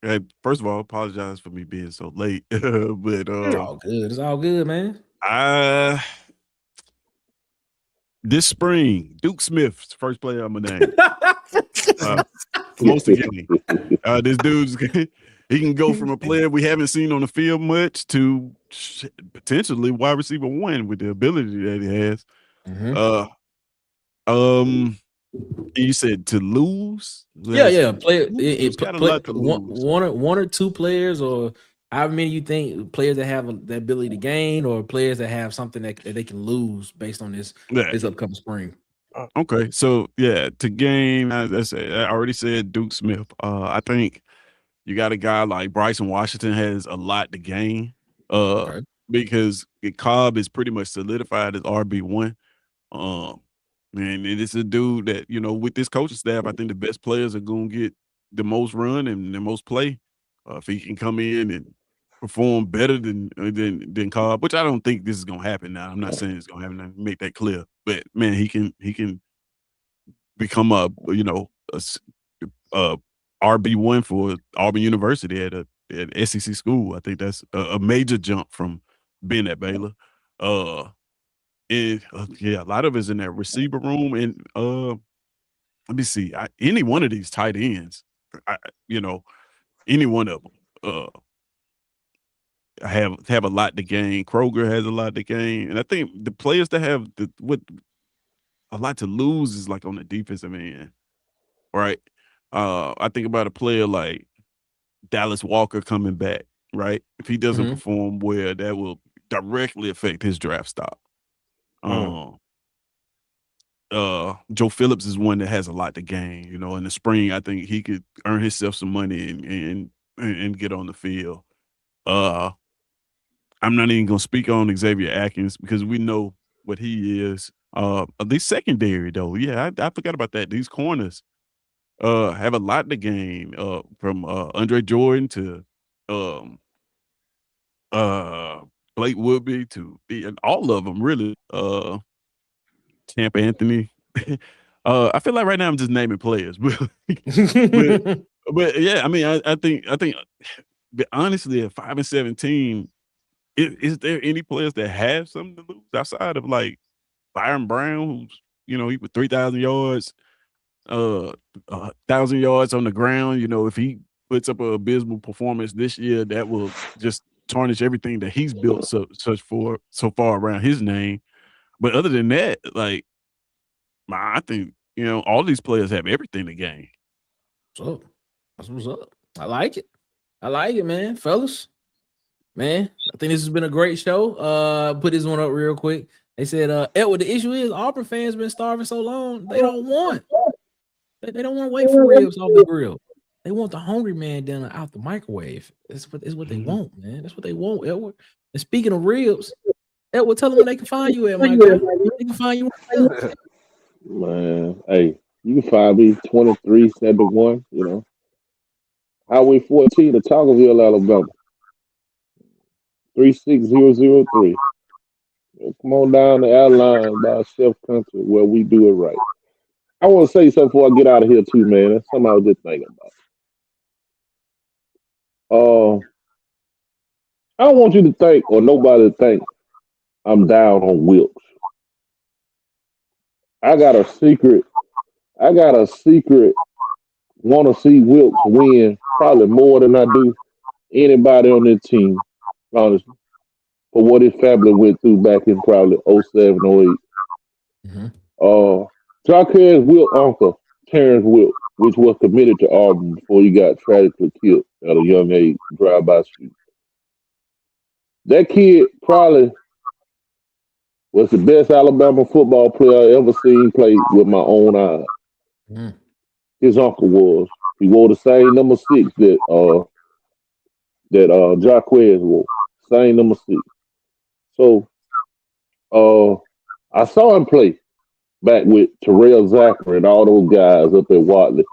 Hey, first of all, apologize for me being so late, but It's all good. It's all good, man. This spring, Duke Smith's first player I'm gonna name. Most of the game. This dude's he can go from a player we haven't seen on the field much to potentially wide receiver 1 with the ability that he has. Mm-hmm. You said to lose? Yeah. Play lose. one or two players, or however many you think players that have the ability to gain, or players that have something that they can lose based on this upcoming spring. Okay, so yeah, to gain, I already said Duke Smith. I think you got a guy like Bryson Washington has a lot to gain. Because Cobb is pretty much solidified as RB1. And it's a dude that, with this coaching staff, I think the best players are going to get the most run and the most play. If he can come in and perform better than Cobb, which I don't think this is going to happen now. I'm not saying it's going to happen. Make that clear. But man, he can become a RB1 for Auburn University at an SEC school. I think that's a major jump from being at Baylor. A lot of it's in that receiver room, and let me see. Any one of these tight ends, any one of them, have a lot to gain. Kroger has a lot to gain, and I think the players that have a lot to lose is like on the defensive end, right? I think about a player like Dallas Walker coming back, right? If he doesn't perform well, that will directly affect his draft stock. Joe Phillips is one that has a lot to gain. In the spring, I think he could earn himself some money and get on the field. I'm not even gonna speak on Xavier Atkins because we know what he is. The secondary though, yeah, I forgot about that. These corners have a lot to gain. From Andre Jordan to Blake Woodby to all of them really. Champ Anthony. I feel like right now I'm just naming players, but yeah, I mean, I think but honestly, at 5-17, is there any players that have something to lose outside of like Byron Brown, who's he with 3,000 yards, 1,000 yards on the ground. If he puts up an abysmal performance this year, that will just tarnish everything that he's built so far around his name. But other than that, like, I think, all these players have everything to gain. So that's what's up. I like it, man. Fellas. Man, I think this has been a great show. Put this one up real quick. They said, Edward, the issue is Auburn fans been starving so long, they don't want to wait for ribs off the grill. They want the hungry man dinner out the microwave. It's what they want, man. That's what they want, Edward. And speaking of ribs, Elwood, tell them where they can find you at, my guy. They can find you. Man, hey, you can find me 2371, Highway 14 to Tocqueville, Alabama, 36003. Come on down the outline by Chef Country where we do it right. I want to say something before I get out of here too, man. That's something I was just thinking about. I don't want you to think or nobody to think I'm down on Wilkes. I got a secret want to see Wilkes win probably more than I do anybody on this team, honestly, for what his family went through back in probably '07, '08. Jaquez Wilkes' uncle, Terrence Wilkes, which was committed to Auburn before he got tragically killed at a young age, drive-by shooting. That kid probably was the best Alabama football player I ever seen play with my own eyes. His uncle was. He wore the same number 6 that Jaquez wore. Same number 6. So I saw him play back with Terrell Zachary and all those guys up at Watley.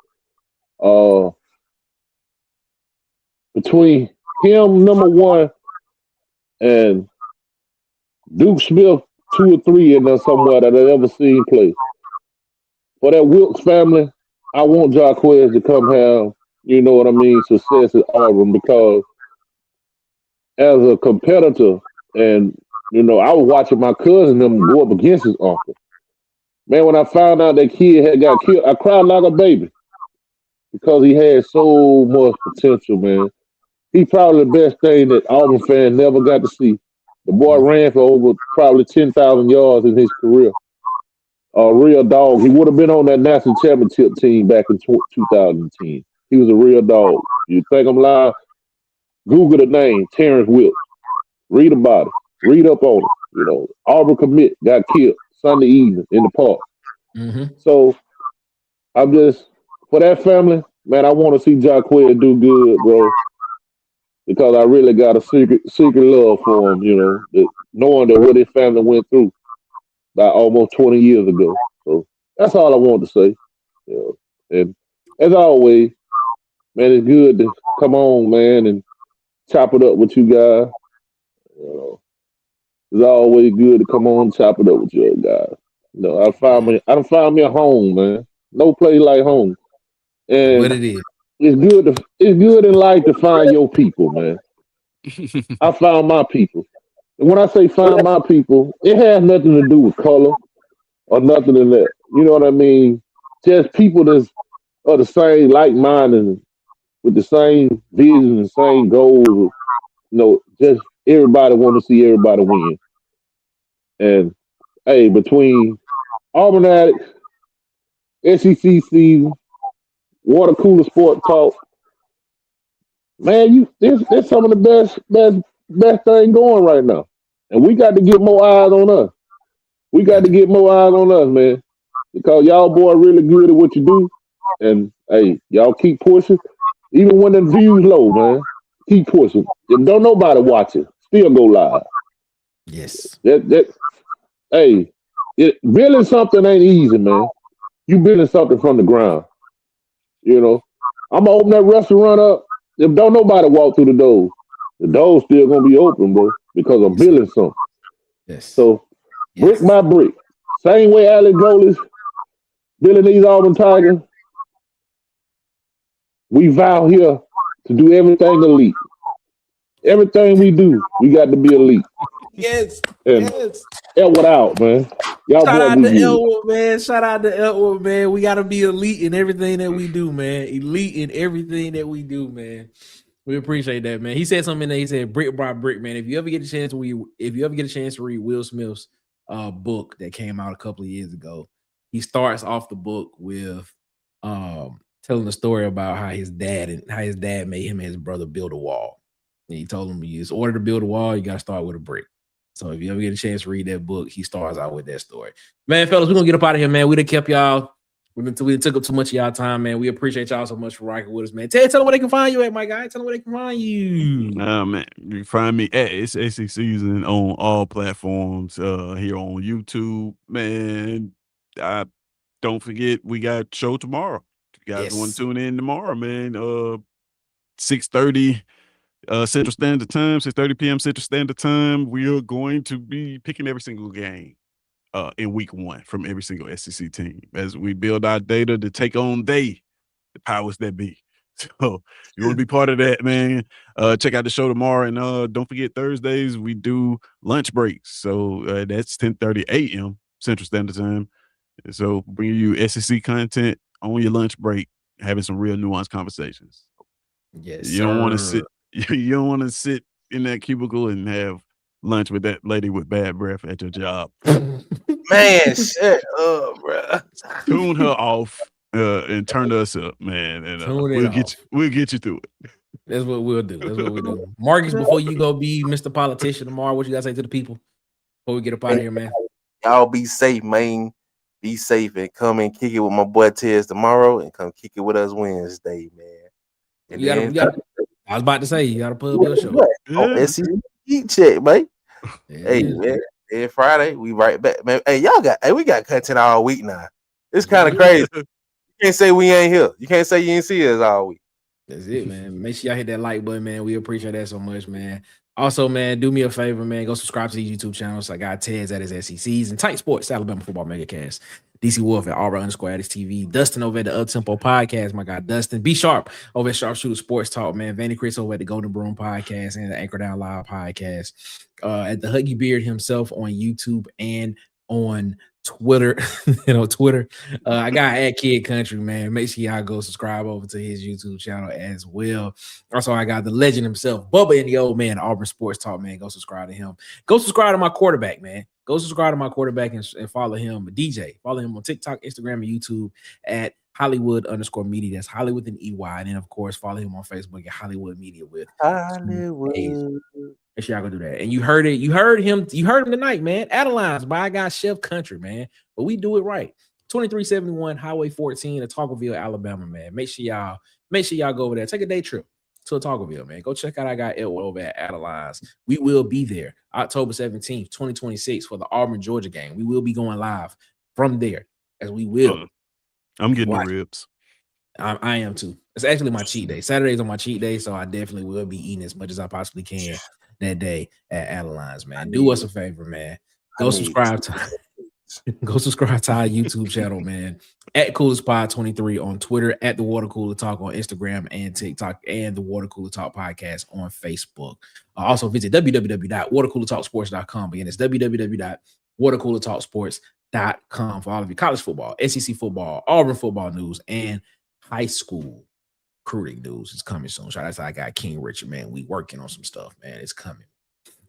Between him, number 1, and Duke Smith, 2 or 3 in there somewhere that I ever seen play. For that Wilkes family, I want Jaquez to come have, success at Auburn because as a competitor, and I was watching my cousin them go up against his uncle. Man, when I found out that kid had got killed, I cried like a baby because he had so much potential, man. He probably the best thing that Auburn fans never got to see. The boy ran for over probably 10,000 yards in his career. A real dog. He would have been on that national championship team back in 2010. He was a real dog. You think I'm lying? Google the name, Terrence Wilkes. Read about it. Read up on it. Auburn commit got killed Sunday evening in the park. So I'm just, for that family, man, I want to see Jaquez do good, bro. Because I really got a secret love for him, knowing that what his family went through about almost 20 years ago. So that's all I wanted to say. And as always, man, it's good to come on, man, and chop it up with you guys. It's always good to come on and chop it up with you guys. I found me a home, man. No place like home. And what it is. It's good in life to find your people, man. I found my people. And when I say find my people, it has nothing to do with color or nothing in that. You know what I mean? Just people that's are the same, like-minded, with the same vision and same goals. Just everybody want to see everybody win. And hey, between Auburn Addicts, SEC season, water cooler sport talk, man, there's some of the best thing going right now. And we got to get more eyes on us. We got to get more eyes on us, man. Because y'all boy really good at what you do. And hey, y'all keep pushing. Even when the views low, man. Keep pushing. If don't nobody watch it, still go live. Yes. Hey, building something ain't easy, man. You building something from the ground. I'm gonna open that restaurant up. If don't nobody walk through the door's still gonna be open, bro, because I'm building something. Yes. So brick by brick, same way Alex Golis building these Auburn Tigers. We vow here to do everything elite. Everything we do, we got to be elite. Yes. And Elwood out, man. Y'all Shout boy, out we to good. Elwood, man. Shout out to Elwood, man. We got to be elite in everything that we do, man. Elite in everything that we do, man. We appreciate that, man. He said something in there. He said, brick by brick, man. If you ever get a chance to read Will Smith's book that came out a couple of years ago, he starts off the book with telling the story about how his dad made him and his brother build a wall. And he told him, in order to build a wall, you got to start with a brick. So if you ever get a chance to read that book, he starts out with that story. Man, fellas, we're going to get up out of here, man. We done kept y'all We took up too much of y'all time, man. We appreciate y'all so much for rocking with us, man. Tell them where they can find you at, my guy. Tell them where they can find you. Man, you can find me at It's SEC Season on all platforms here on YouTube. Man, don't forget we got show tomorrow. If you guys want to tune in tomorrow, man. 6:30 Central Standard Time, 6:30 p.m. Central Standard Time. We are going to be picking every single game in week 1 from every single SEC team as we build our data to take on the powers that be. So you want to be part of that, man. Check out the show tomorrow. And don't forget Thursdays, we do lunch breaks. So that's 10:30 a.m. Central Standard Time. So bring you SEC content on your lunch break, having some real nuanced conversations. Yes, you don't want to sit. You don't want to sit in that cubicle and have lunch with that lady with bad breath at your job. Man, shut up, bro. Tune her off and turn us up, man. And we'll get you through it. That's what we'll do. That's what we'll do. Marcus, before you go be Mr. Politician tomorrow, what you gotta say to the people before we get up out of here, man? Y'all be safe, man. Be safe and come and kick it with my boy Tez tomorrow and come kick it with us Wednesday, man. And I was about to say you gotta put up your show. SEC check, man. Hey, man. Every Friday, we right back, man. Hey, we got content all week now. It's kind of crazy. You can't say we ain't here. You can't say you ain't see us all week. That's it, man. Make sure y'all hit that like button, man. We appreciate that so much, man. Also, man, do me a favor, man. Go subscribe to these YouTube channels. I got Ted's at his SECs and Tight Sports, Alabama Football Megacast. DC Wolf at Auburn_Addicts TV. Dustin over at the Uptempo Podcast. My guy Dustin. B Sharp over at Sharpshooter Sports Talk, man. Vanny Chris over at the Golden Broom Podcast and the Anchor Down Live Podcast. At the Huggy Beard himself on YouTube and on Twitter. Twitter. I got at Kid Country, man. Make sure y'all go subscribe over to his YouTube channel as well. Also, I got the legend himself, Bubba and the Old Man, Auburn Sports Talk, man. Go subscribe to him. Go subscribe to my quarterback, man. Go subscribe to my quarterback and follow him, DJ. Follow him on TikTok, Instagram, and YouTube at Hollywood_media. That's Hollywood with an EY. And then, of course, follow him on Facebook at Hollywood Media with Hollywood. Make sure y'all go do that. And you heard it. You heard him tonight, man. Adelines by our guy Chef Country, man. But we do it right. 2371 Highway 14 in Talkerville, Alabama, man. Make sure y'all go over there. Take a day trip to Talkerville, man. Go check out our guy Edward over at Adelines. We will be there October 17th, 2026 for the Auburn, Georgia game. We will be going live from there as we will. I'm getting the ribs. I am too. It's actually my cheat day. Saturday's on my cheat day, so I definitely will be eating as much as I possibly can that day at Adelines, man. Do us a favor, man. Go subscribe to our YouTube channel, man. At CoolersPod23 on Twitter, at the Water Cooler Talk on Instagram and TikTok, and the Water Cooler Talk Podcast on Facebook. Also visit www.watercoolertalksports.com. Again, it's www.watercoolertalksports.com for all of your college football, SEC football, Auburn football news, and high school recruiting news is coming soon. Shout out to our guy King Richard, man. We working on some stuff, man. It's coming.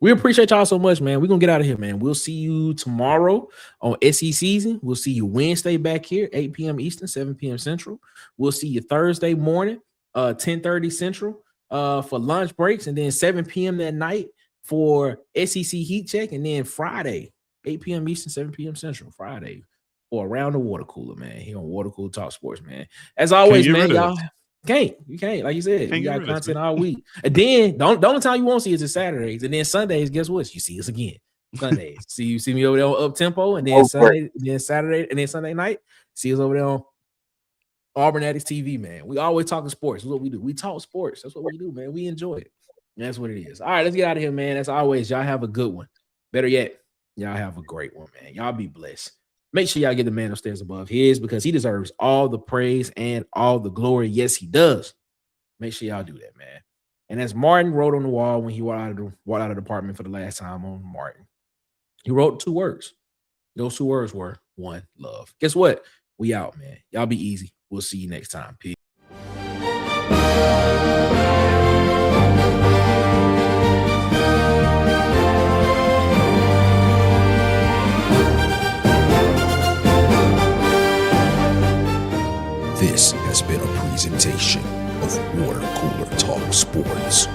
We appreciate y'all so much, man. We're gonna get out of here, man. We'll see you tomorrow on SEC season. We'll see you Wednesday back here, 8 p.m. Eastern, 7 p.m. Central. We'll see you Thursday morning, 10:30 Central, for lunch breaks, and then 7 p.m. that night for SEC heat check, and then Friday, 8 p.m. Eastern, 7 p.m. Central, Friday, for Around the Water Cooler, man. Here on Water Cooler Talk Sports, man. As always, man, y'all. You can't, like you said, you got content all week. And then the only time you won't see us is Saturdays, and then Sundays. Guess what? You see us again. Sundays. see me over there on Up Tempo, and then Saturday, and then Sunday night. See us over there on Auburn Addicts TV, man. We always talking sports. That's what we do. We talk sports. That's what we do, man. We enjoy it. And that's what it is. All right, let's get out of here, man. As always, y'all have a good one. Better yet, y'all have a great one, man. Y'all be blessed. Make sure y'all get the man upstairs above his, because he deserves all the praise and all the glory. Yes, he does. Make sure y'all do that, man. And as Martin wrote on the wall when he walked out of the apartment for the last time on Martin, he wrote 2 words. Those 2 words were one, love. Guess what? We out, man. Y'all be easy. We'll see you next time. Peace. This has been a presentation of Water Cooler Talk Sports.